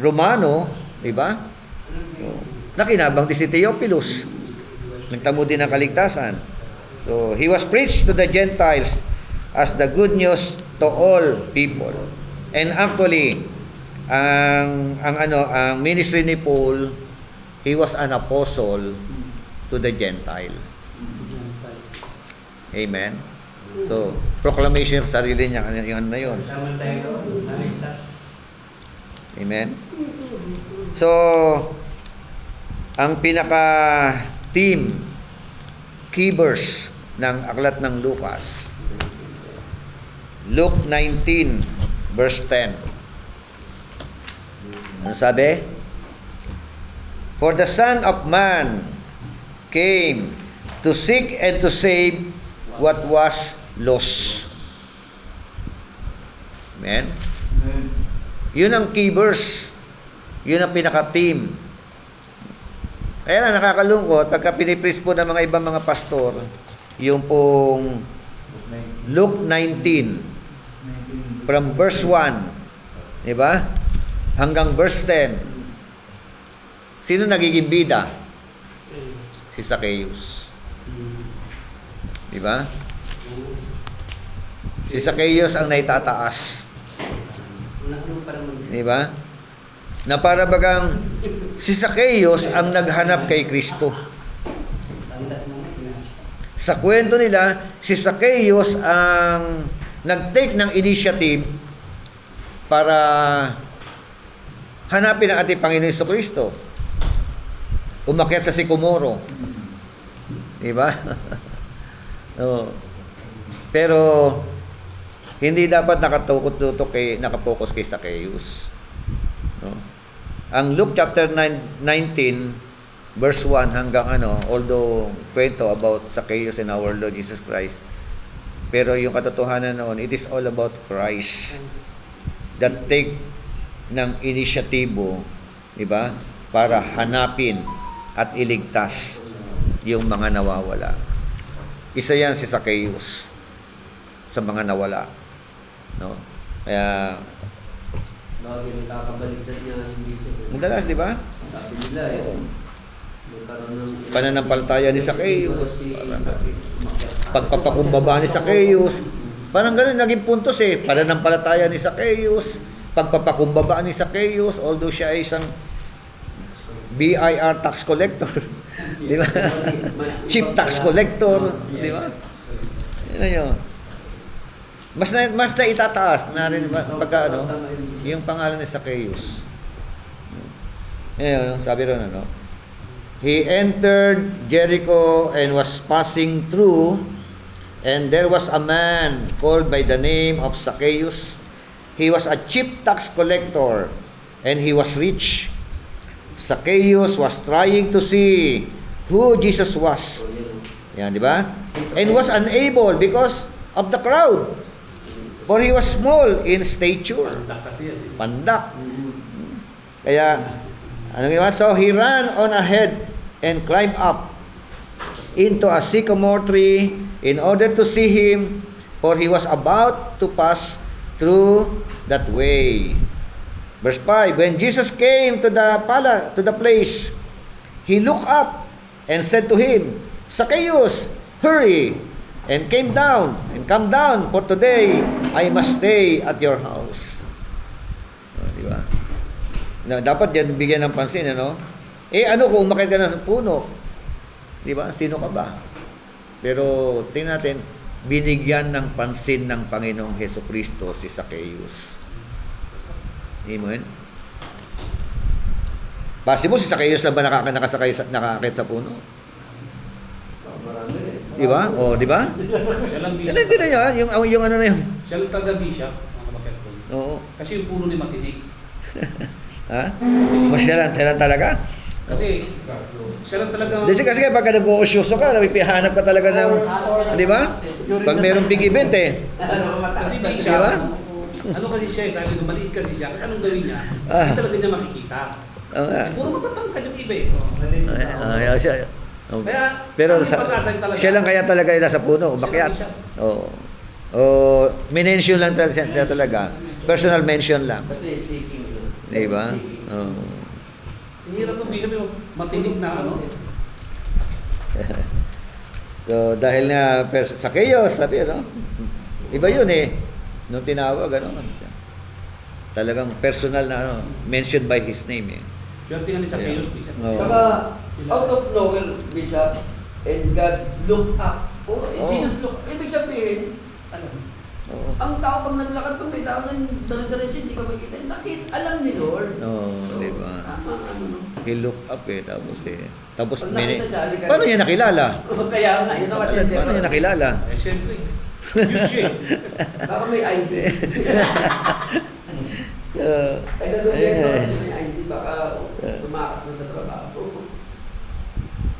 Romano, di ba? Nakinabang din si Theophilus. Nagtamo din ng kaligtasan. So, he was preached to the Gentiles as the good news to all people. And actually, ang ministry ni Paul, he was an apostle to the Gentile. Amen? So, proclamation sa sarili niya, yung ano na yun. Kasama tayo doon. Amen? So, ang pinaka-team key verse ng aklat ng Lucas, Luke 19, verse 10. Ano sabi? For the Son of Man came to seek and to save what was lost. Amen? Yun ang key verse. Yun ang pinaka-team. Kaya na nakakalungkot, pagka pinipris po ng mga ibang mga pastor, yung pong Luke 19, from verse 1, di ba? Hanggang verse 10. Sino nagiging bida? Si Zacchaeus. Di ba? Si Zacchaeus ang naitataas. Di ba? Na para bagang si Zacchaeus ang naghanap kay Kristo. Sa kwento nila, si Zacchaeus ang nag-take ng initiative para hanapin ang ating Panginoon Jesucristo. Umakyat sa Sycamore. Di ba? No. Pero hindi dapat nakapokus kay Zacchaeus. No? Ang Luke chapter 19 verse 1 hanggang although kwento about Zacchaeus and our Lord Jesus Christ, pero yung katotohanan noon, it is all about Christ that take ng inisyatibo, di ba? Para hanapin at iligtas yung mga nawawala. Isa yan si Zacchaeus sa mga nawala. No? Kaya Bakit yung kakabaliktad niya hindi siya? madalas, di ba? Sabi nila magkaroon ng Pananampalataya ni Zacchaeus, pagpapakumbaba ni Zacchaeus, parang ganun naging puntos pananampalataya ni Zacchaeus, pagpapakumbaba ni Zacchaeus, although siya ay isang BIR tax collector, di ba? Chief tax collector, di ba? Yan yun. Mas na itataas na rin pagka yung pangalan ni Zacchaeus. Ayun, sabi ron He entered Jericho and was passing through, and there was a man called by the name of Zacchaeus. He was a chief tax collector, and he was rich. Zacchaeus was trying to see who Jesus was. Yan, di ba? And was unable because of the crowd. For he was small in stature. Pandak kasi yan. Pandak. Kaya, anong ginawa? So he ran on ahead and climbed up into a sycamore tree in order to see him, for he was about to pass through that way. Verse 5, when Jesus came to the place, he looked up and said to him, Zacchaeus, hurry, and come down, for today I must stay at your house. Di ba? Dapat yan bigyan ng pansin, kung umakyat ka na sa puno, di ba? Sino ka ba? Pero tingnan natin, binigyan ng pansin ng Panginoong Jesucristo si Zacchaeus. Amen? Possible si Zacchaeus lang ba nakakit sa puno? Di ba? O, di ba? Siya lang Hindi na yan. Yung ano na yun. Siya lang taga-bishop, mga kabaket ko. Oo. Kasi yung puno ni matinig. Ha? Siya lang talaga? Kasi siya lang talaga. Kasi pagka nag-uusyoso ka, napipihanap ka talaga ng, di ba? Pag mayroong big event Kasi di siya, ba? ano kasi siya, sabi nung maliit kasi siya, kasi anong gawin niya? Hindi talaga niya makikita. Oo nga. Puro matatangkad yung iba Siya. Kaya, Pero ang pag-asa talaga. siya lang kaya talaga yung nasa puno, umakyat. Oo. Minention lang siya talaga. Personal mention lang. Kasi seeking. Di ba? Oo. Hirap ng bishop yung matinig na So, dahil nga Zacchaeus, sabi, iba yun nung tinawag, talagang personal na mentioned by his name Swerte nga ni Zacchaeus, Bishop. Oo. Saka, out of nowhere, Bishop, and God looked up. Oh, Jesus looked. Ibig sabihin, ano, Oo. ang tao pag naglakad, pag may tao nang dala-diretso, hindi ka makita. Alam ni Lord. Oo, di ba? Tama, ano, no? He looked up tapos Pag nakita siya, halika. paano niya nakilala? Kaya nga, yun naman Paano niya nakilala? Eh, siyempre. Diyos siya eh. Baka may ID. Kaya doon Ayun dito, eh. kasi may ID, baka tumakas na sa trabaho.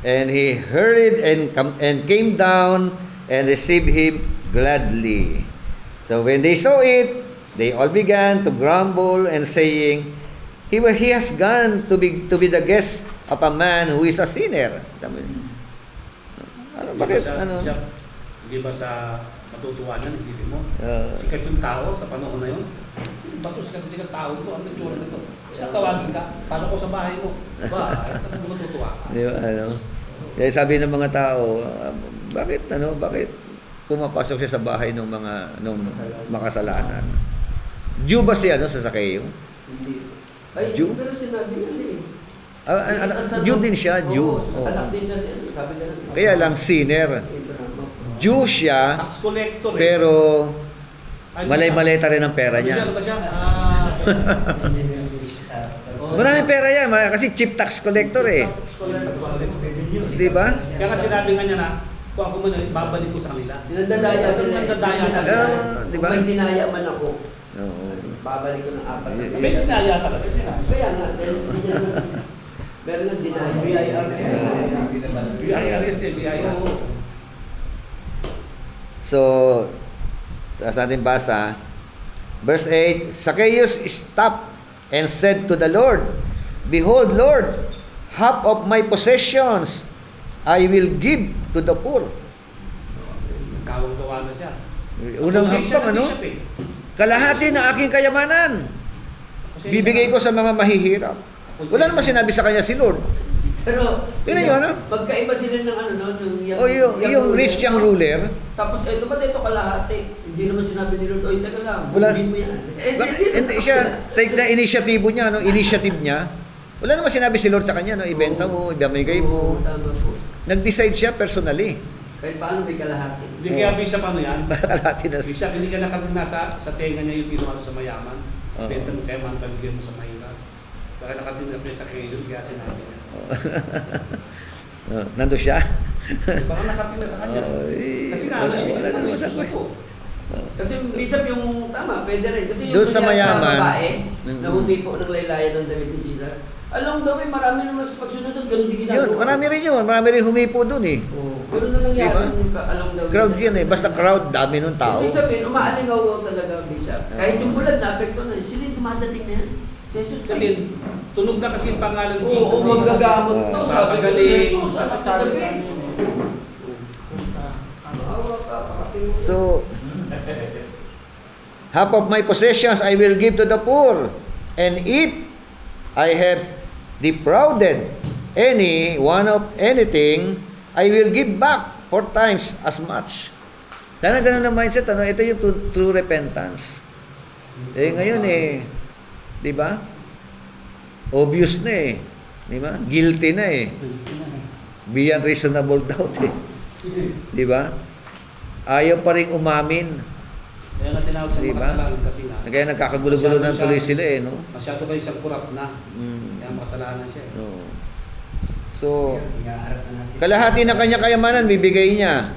And he hurried and came down and received him gladly. So when they saw it, they all began to grumble and saying, he has gone to be the guest of a man who is a sinner. Ano, bakit? Ano? Hindi ba sa matutuwa niyan, isipin mo? Uh, Sikat yung tao sa panahon na yun. Bato sikat tao ko, ang nagsura nito. Isang tawagin ka, paano ko sa bahay mo? Ba, talagang matutuwa ka. Di ba, ano? Kaya sabi ng mga tao, bakit pumapasok siya sa bahay ng nung makasalanan? Jew ba siya, sa Zacchaeus? Hindi. Ay, Jew? pero sinabi nga eh. Jew din siya, Jew. Oo, anak din siya. Sabi nga. Kaya lang sinner. Jew siya, Tax collector eh. pero Ay, malay-maleta rin ang pera Ano niya. ba siya? Maraming pera yan, kasi cheap tax collector eh. Di ba? Kaya nga sinabi nga niya na, kung ako man, babalik ko sa kanila. Nandadaya sila. Nandadaya Sinabi talaga. niya, Di ba? Kung may dinaya man ako, Oo. babalik ko ng 4 na May dinaya talaga siya. Kaya nga, dahil hindi niya naman, meron nga dinaya. BIR yan siya, BIR. So, tapos natin basa, verse 8, Zacchaeus stopped and said to the Lord, Behold, Lord, half of my possessions I will give to the poor. Kawang-gawa na siya. Unang Kasi siya hakbang, na ano? bishop eh. Kalahati ng aking kayamanan. Kasi Bibigay ko sa mga mahihirap. Wala naman sinabi sa kanya si Lord. Pero, Tingnan niyo, ano? magkaiba sila ng ano, no? O yung rich young ruler, Tapos, ito ba dito kalahati? Hindi naman sinabi ni Lord, oy, taga lang, Wala. bumili mo yan. hindi siya, take na initiative niya, no? Initiative niya. Wala naman sinabi si Lord sa kanya, no? Ibenta mo, ibamigay mo. Tama po. Nag-decide siya personally. Kahit paano may kalahati. Hindi kaya bishop ano yan? Kalahati na Bishop, hindi ka nakatuna sa tenga niya yung pinuha sa mayaman. Oo. Benta mo kaya man, pabigyan mo sa mahirap. Baka nakatinda sa kayo, kaya sinabi niya. Nando siya. Baka nakatinda sa kanya. Kasi nga, wala wala naman naman sa gusto ko. Kasi bishop yung tama, pwede rin. Kasi yung Doon sa mayaman, sa babae, mm-mm. na humipo ng laylayan ng damit ni Jesus, alam daw marami naman sa pagsunod doon, ganun din ginagawa. Yun, marami rin yun. Marami rin humipo dun eh. Oo. Ganun na nangyari Diba? yung alam daw. Crowd yan eh. Basta crowd, dami nung tao. Ibig sabihin, umaalingaw talaga bishop. Kahit yung bulan na apekto na, sila yung dumadating na yan. Si Jesus Kasi tunog na kasi yung pangalan Oo, ni Jesus. eh. magagamot to. Oo. Sabi ko ni Papagaling. Jesus, Sabi sasabi sa sa amin amin. Maawa ka, pakatingin. So, half of my possessions I will give to the poor. And if I have defrauded any one of anything, I will give back 4 times as much. Sana ganun ang mindset, ano? Ito yung true repentance. Eh, ngayon eh, di ba? Obvious na eh. Di ba? Guilty na eh. Beyond reasonable doubt eh. Di ba? Ayaw pa rin umamin. Kaya nga tinawag sa Diba? makasalanan kasi nga. Kaya nagkakagulo-gulo ng tuloy sila eh, no? Masyado kayo siyang kurap na. Mm. Kaya makasalanan siya eh. No. So, kalahati ng kanya kayamanan bibigay niya.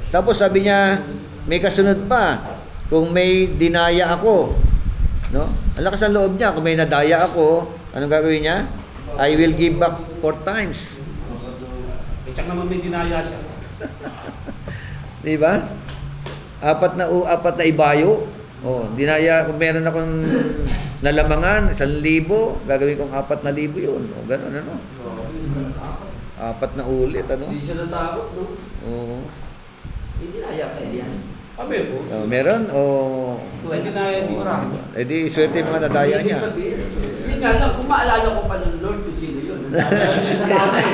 Tapos sabi niya, may kasunod pa. Kung may dinaya ako, no? Ang lakas ng loob niya. Kung may nadaya ako, anong gagawin niya? I will give back 4 times. Eh, tsak naman may dinaya siya. Di ba? Apat na ibayo. Oh, dinaya, kung meron akong nalamangan, 1,000, gagawin kong 4,000 yun. O, gano'n, ano? 4 na ulit, ano? Hindi siya natakot, no? Oo. Hindi naya kaya yan. Sabi ko, Meron? O... may dinaya di diba? Eh di, swerte yung mga nadaya Ibig niya. sabihin, yun nga lang, kung maalala ko pa ng Lord kung sino yun. Sa nanay.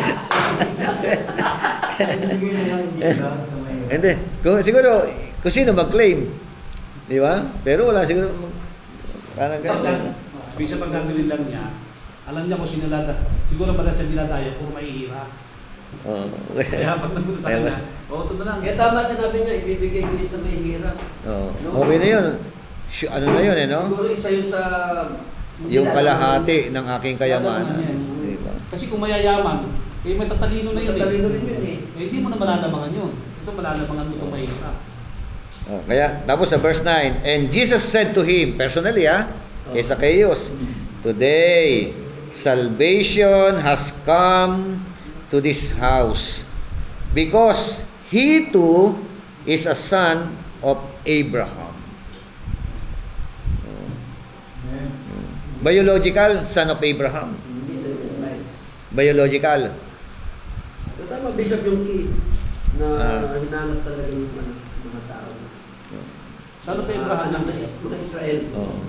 Hindi. Siguro, kung sino mag-claim. Di ba? Pero wala siguro... Parang Tapos, gano'n. bisa pag gagawin lang niya, Alam niya kung sino siguro ba siya dinadaya, puro mahihirap. Oh. Kaya pag nagpunta sa kanya, ito na lang. Kaya tama sinabi niya, ibibigay ko yun sa may hirap. Oh. Okay na yun. Ano na yun, no? Siguro isa yun sa... Yung kalahati ng aking kayamanan. Diba? Kasi kung mayayaman, may tatalino na yun Tatalino rin yun eh. Hindi mo na malalamangan yun. Ito malalamangan mo kung mahirap. Oh, kaya, tapos sa verse 9, and Jesus said to him, personally kay Zacchaeus, today, salvation has come to this house, because he too is a son of Abraham. Biological, son of Abraham. Hindi sa Christ. Biological. So tama, Bishop, yung key na hinanap talaga yung mga tao. Sana pa Abraham Anak lang na mga Israel. Oh.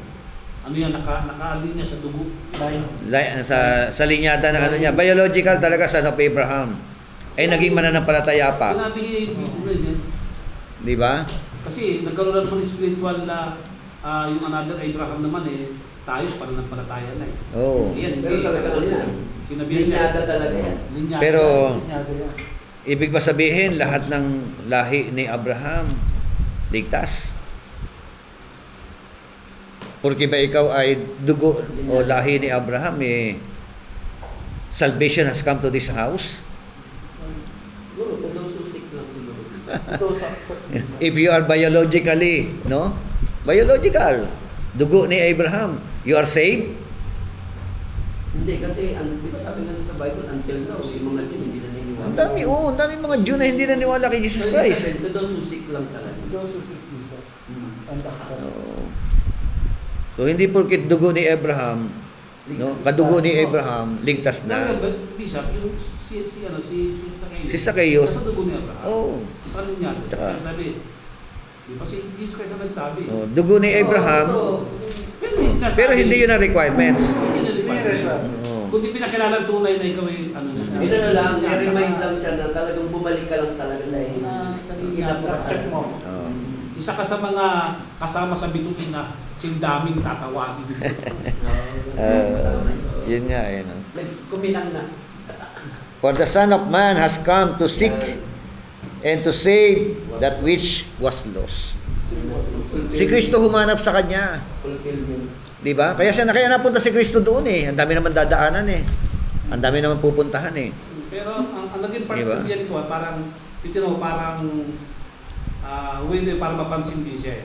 Ano yan, nakalinya sa dugo. Sa linyada ng ano niya, biological talaga son of Abraham. Ay naging mananampalataya pa. Sinabi niya yun. Di ba? Kasi nagkaroon naman ng spiritual na yung another Abraham naman tayo sa pananampalataya na Oo. Yan, Pero talaga ano yan? sinabihan siya. Linyada talaga yan. Linyada. Pero Linyado yan. ibig ba sabihin lahat ng lahi ni Abraham ligtas? Porque ba ikaw ay dugo o lahi ni Abraham, salvation has come to this house? Siguro, susik lang siguro. Ito sa If you are biologically, no? Biological, dugo ni Abraham, you are saved? Hindi, kasi di ba sabi nga sa Bible, until now, yung mga Jew hindi naniniwala. Ang dami mga Jew na hindi naniwala kay Jesus Christ. Ito susik lang talaga. Joseph Jesus. Ang taksa. Oo. So hindi porket dugo ni Abraham, no? Kadugo ni Abraham, ligtas na. Bishop, yung si Si Zacchaeus. Sa dugo niya ba? Oo. Sa linya. Tsaka- Sabi. Di ba si Jesus Christ ang nagsabi? Oh, dugo ni Abraham, pero hindi yun ang requirements. Hindi na requirement. Oo. Kundi pinakilala tunay na ikaw ay ano na. Ito na lang, i-remind lang siya na talagang bumalik ka lang talaga dahil Sa Accept mo. Oo. Isa ka sa mga kasama sa bituin na sindaming tatawagin. Yun nga, no? Kuminang na. For the Son of Man has come to seek and to save that which was lost. Si Kristo humanap sa kanya. Fulfillment. Di ba? Kaya napunta si Kristo doon Ang dami naman dadaanan Ang dami naman pupuntahan Pero ang naging part Diba? kasi yan ko, parang para mapansin din siya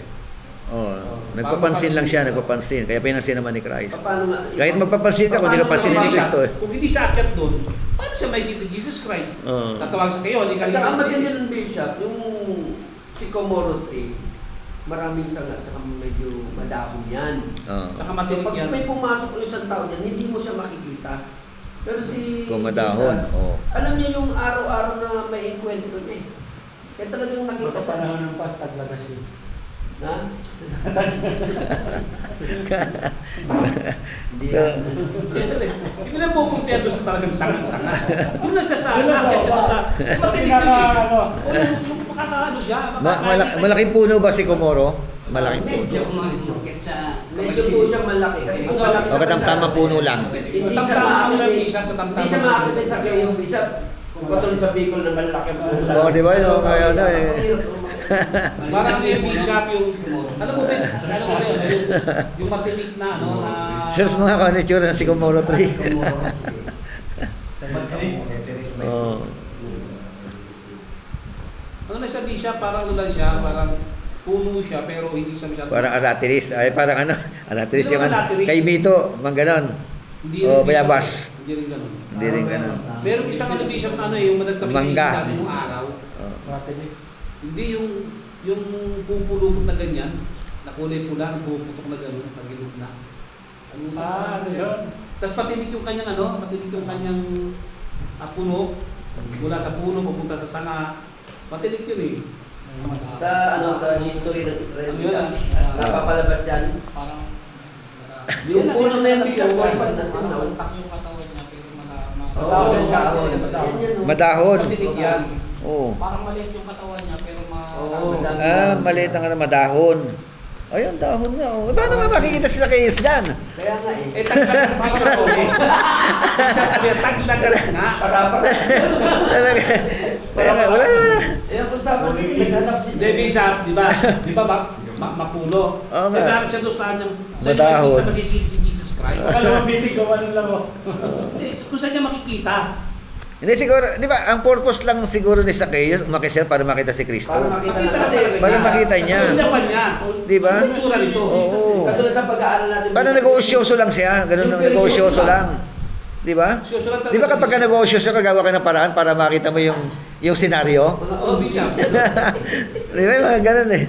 Oh, nagpapansin lang siya, nagpapansin. Kaya pinansin naman ni Christ. Paano nga? Kahit magpapansin ka, kung hindi ka pansinin ni Kristo Kung hindi siya akyat doon, paano siya makikita Jesus Christ? Oo. Tatawag sa kayo, hindi ka At saka ang maganda ng Bishop, yung sycamore tree, maraming sanga, at saka medyo madahon yan. Oo. Saka So, matinik pag yan. may pumasok ng isang tao dyan, hindi mo siya makikita. Pero si Kung madahon, Jesus, oo. alam niya yung araw-araw na may enkwentro niya Kaya talagang nakita siya. Panahon ng pastag lagas yun. Ha? Hindi So, yan. Hindi na pupuntihan doon sa talagang sangang-sanga. Doon na siya sa akyat siya doon sa matinik Pinaka, yun ano, makakaano siya. malaking puno ba si Komoro? Malaking puno. Medyo po siya malaki. Kasi kung malaki O katamtamang puno lang. Hindi siya Katamtaman lang, makakita. Bishop, katamtaman. Hindi siya makakita sa kayo, Bishop. Kung katulad sa Bicol na malaki ang puno. Oo, di ba? Yung, Parang yung bishop yung, alam mo ba yun, yung matinik na, no, na... Search mga kanitsura ng si Komoro tree. Oo. Ano na siya bishop, parang ano lang siya, parang puno siya, pero hindi siya masyadong... Parang alatiris. Ay, parang alatiris yung Alatiris. kay Mito, mang ganon. Hindi O, rin bayabas. Hindi rin ganun. Hindi rin ganon. Pero isang ano bishop na yung madalas na Mangga. natin nung araw, Oo. Ratilis. hindi yung pupulupot na ganyan, na kulay pula, puputok na gano'n, nagilog na. Ano yun? Tapos patinik yung kanyang patinik yung kanyang puno, mula sa puno, pupunta sa sanga, patinik yun Sa history ng Israel, Ano yun? napapalabas yan. Parang Yung puno na yung Bishop, malantak yung katawan niya pero Oo, Madahon. madahon. Madahon. Yan yan, oh. Madahon. Patinik yan. Oo. parang maliit yung katawan niya pero Oo, madami. Maliit ang madahon. Ayun, dahon nga. Oh. Paano nga makikita si Zacchaeus dyan? Kaya nga eh. Eh, taglagas nga sa COVID. Sabi, taglagas nga. Talaga. Wala. Kaya kung sabi kasi naghanap si Hindi, Bishop, di ba? Di ba ba? Mapulo. Oo nga. Naghanap siya doon saan yung... Madahon. Saan niya makikita si Jesus Christ? Alam mo, gawa ng laro. Hindi, kung saan niya makikita? Hindi siguro, di ba, ang purpose lang siguro ni Zacchaeus, umakisir para makita si Kristo. Para makita Makita na kasi. kasi. Para makita niya. Kasi pa niya. Di ba? Ang tsura nito. Oo. Katulad sa pag-aaral natin. Paano nag-uusyoso lang siya? Ganun lang, nag-uusyoso lang. Di ba? Seryoso lang talaga Di ba kapag ka siya. nag-uusyoso, kagawa ka ng paraan para makita mo yung senaryo? Oo, Bishop. Di ba? Yung mga ganun eh.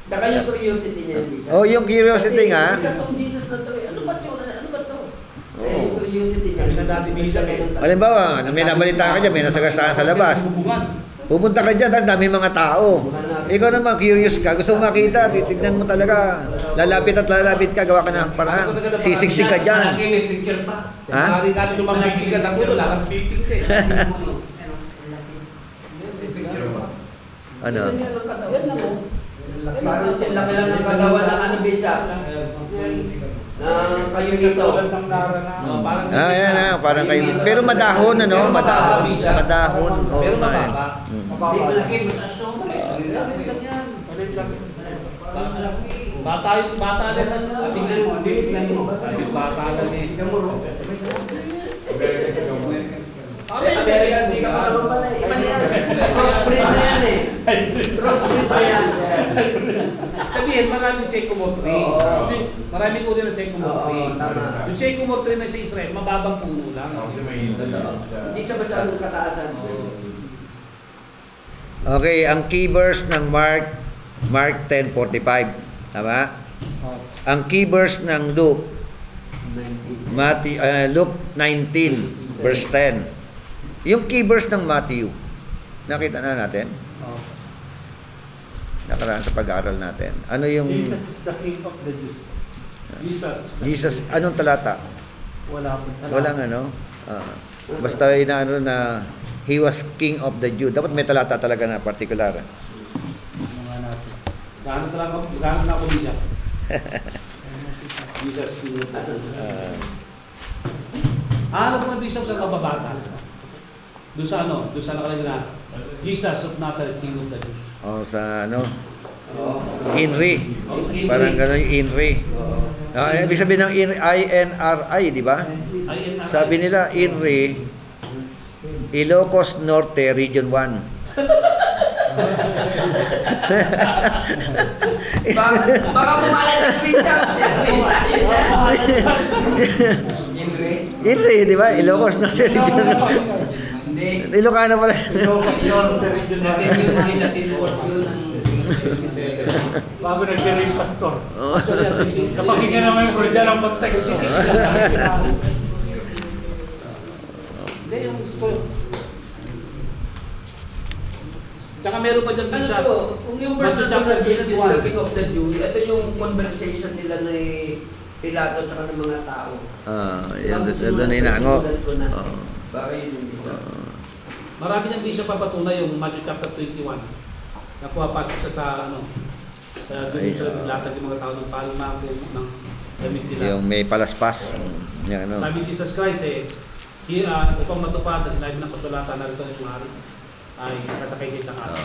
Tsaka yung curiosity niya yung Bishop. Oh, yung curiosity nga. Kasi katong Jesus na to eh. Ano ba tsura na? Ano ba to? Oo. Eh, yung curiosity niya. Kami na dati Bishop eh. Halimbawa, may nabalita ka dyan, may nasagastaan sa labas. Hubungan. Pupunta ka dyan, tapos dami mga tao. Ikaw naman, curious ka, gusto mo makita, titignan mo talaga. Lalapit at lalapit ka, gawa ka ng paraan. Sisiksik ka dyan. May picture pa. Ha? Mari kami lumang ka sa pulo, lahat meeting ka eh. May picture pa. Ano? Yan lang katawan niya. Parang sila lang ng katawan ng ano Bishop. Na kayo dito. Oh, parang Yan na, parang kayo. Pero madahon, ano? Pero mababa, Madahon. Bishop. Madahon. Oo Pero nga eh. mababa. Hindi malaki, mataas na ako. Maliit lang yan. Maliit lang. Bata din na sila. Tingnan mo, tingnan mo. Bata lang eh. Tingnan mo, Ro. American Sika pa naman pala eh. Iba na yan. Crossbreed na yan eh. Crossbreed na yan. Sabihin, maraming Sycamore Oo. Maraming uri ng Sycamore Oo, tama. Yung Sycamore tree na sa Israel, mababang puno lang. Hindi siya masyadong kataasan. Okay, ang key verse ng Mark 10:45. Tama? Ang key verse ng Luke 19 verse 10. Yung key verse ng Matthew, nakita na natin? Nakaraan sa pag-aaral natin. Ano yung Jesus is the King of the Jews. Jesus, anong talata? Wala po. Walang ano? Basta inaano na He was King of the Jews. Dapat may talata talaga na particular. Mga natin. Gano'n na ako niya. Jesus. Ano ko na Bishop sa mababasa? Doon sa ano? Doon sa nakalagay na Jesus of Nazareth, King of the Jews. O sa ano? Oo. INRI. INRI. Parang gano'n yung INRI. Oo. Ibig sabihin ng INRI, di ba? Sabi nila, INRI, Ilocos Norte, Region 1. Baka pumalit ang sita. INRI, di ba? Ilocos Norte, Region 1. Hindi. Ilocano pala. Latin word yun ang... Bago nag-ring pastor. Oo. Napakinggan naman yung Freudian ang context. Hindi, yung school. Tsaka meron pa dyan Ano Bishop. to? Kung yung verse Matthew na Jesus is the 21. King of the Jews, ito yung conversation nila ni Pilato at ng mga tao. Doon na inango. Oo. Baka yun yung isa. Marami niyang Bishop papatunay yung Matthew chapter 21. Nakuha pa siya sa ano, sa doon sa latag yung mga tao ng palma ng damit nila. Yung may palaspas. Yung ano. Sabi ni Jesus Christ upang matupad na sinabi ng kasulatan na rito yung hari ay nakasakay siya sa kaso.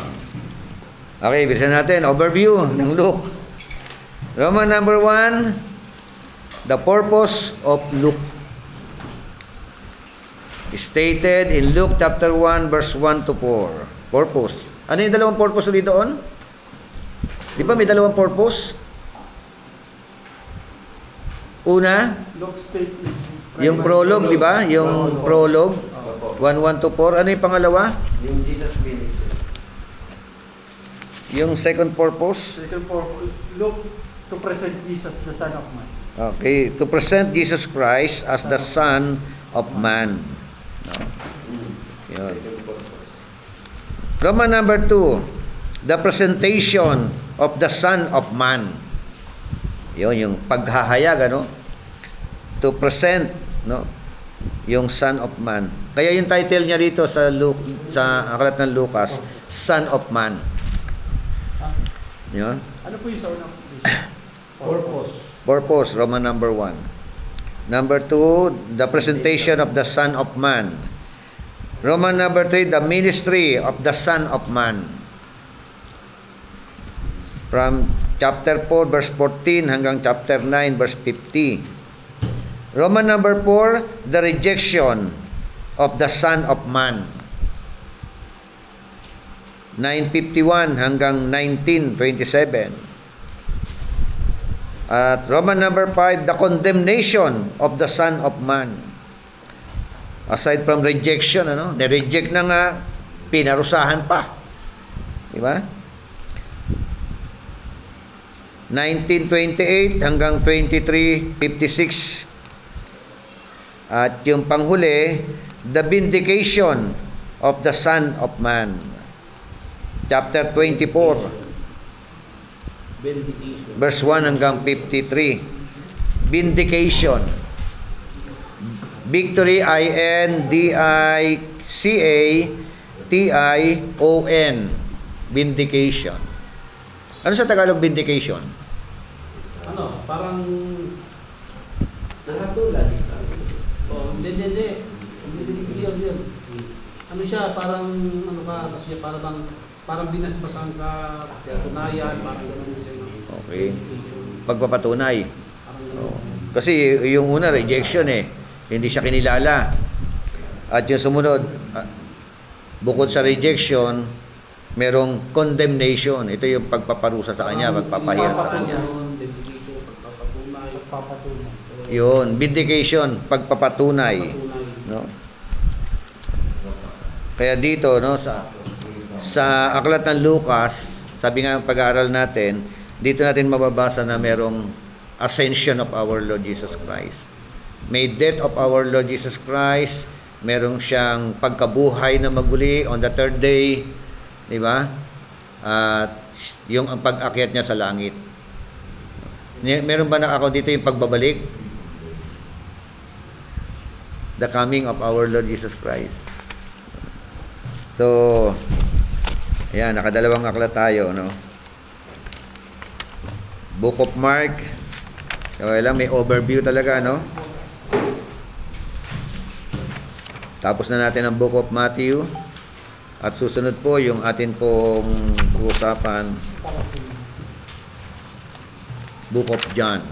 Okay, bilisan natin. Overview ng Luke. Roman number 1, the purpose of Luke. Stated in Luke chapter 1 verse 1 to 4. Purpose. Ano yung dalawang purpose ulit doon? Di ba may dalawang purpose? Una, Luke state is yung prologue, di ba? Yung prologue. 1 to 4. Ano yung pangalawa? Yung Jesus ministry. Yung second purpose. Second purpose, Luke to present Jesus, the Son of Man. Okay, to present Jesus Christ as the Son of Man. No? Yun. Roman number 2, the presentation of the Son of Man. Yun, yung paghahayag, ano? To present, no? Yung Son of Man. Kaya yung title niya dito sa aklat ng Lucas, Son of Man. Yun. Ano po yung sa unang Purpose, Roman number 1. Number 2, the presentation of the Son of Man. Roman number 3, the ministry of the Son of Man. From chapter 4, verse 14 hanggang chapter 9, verse 50. Roman number 4, the rejection of the Son of Man. 9:51 hanggang 19:27. At Roman number 5, the condemnation of the Son of Man. Aside from rejection, na-reject na nga, pinarusahan pa. Di ba? 19:28 hanggang 23:56. At yung panghuli, the vindication of the Son of Man. Chapter 24, verse 1 hanggang 53. Vindication. Victory, I-N-D-I-C-A-T-I-O-N. Vindication. Ano sa Tagalog vindication? Parang Nakatulad. hindi. Yun. Ano siya, parang kasi parang binasbasan ka, tunayan, parang gano'n siya. Okay. Pagpapatunay. Parang gano'n. Kasi yung una, rejection hindi siya kinilala. At yung sumunod, bukod sa rejection, merong condemnation. Ito yung pagpaparusa sa kanya, pagpapahirap sa kanya. Yun, vindication, pagpapatunay. No? Kaya dito, sa aklat ng Lucas, sabi nga ng pag-aaral natin, dito natin mababasa na merong ascension of our Lord Jesus Christ. May death of our Lord Jesus Christ, merong siyang pagkabuhay na maguli on the third day, di ba? At yung ang pag-akyat niya sa langit. Meron ba na ako dito yung pagbabalik? The coming of our Lord Jesus Christ. So, ayan, nakadalawang aklat tayo, Book of Mark. Okay lang, may overview talaga, Tapos na natin ang Book of Matthew. At susunod po yung atin pong usapan, Book of John.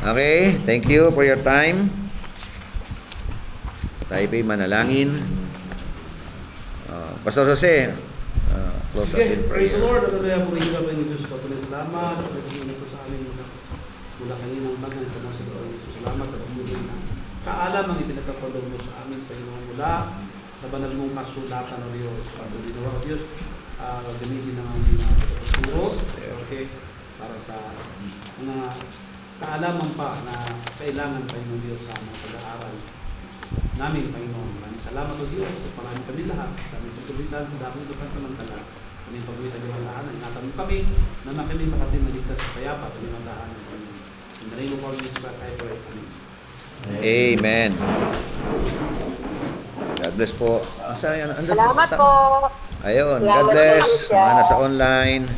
Okay, thank you for your time. Tayo po'y manalangin. Pastor Jose, close us in prayer. Praise the Lord. At alaya po rin kami ni Diyos. Patuloy salamat. Patuloy po sa amin mula kaninang bagan sa mga siguro. Salamat sa pamuli na kaalam ang ipinagkapalong mo sa amin, Panginoon, mula sa banal mong kasulatan ng Diyos. Patuloy na wala Diyos, gamitin ng aming mga pagkakaturo, okay, para sa mga kaalaman pa na kailangan, Panginoon Diyos, sa mga pag-aaral namin, Panginoon. Maraming salamat o Diyos, at maraming kami lahat sa aming pagtulisan sa dami ito pansamantala. Aming pagbuwi sa limang daanan, ingatan mo kami na kami makatin na ligtas sa kayapa sa limang daanan, Panginoon. In the name of our Jesus Christ, I pray. Amen. God bless po. Salamat po. Ayun, God bless. Mga nasa online.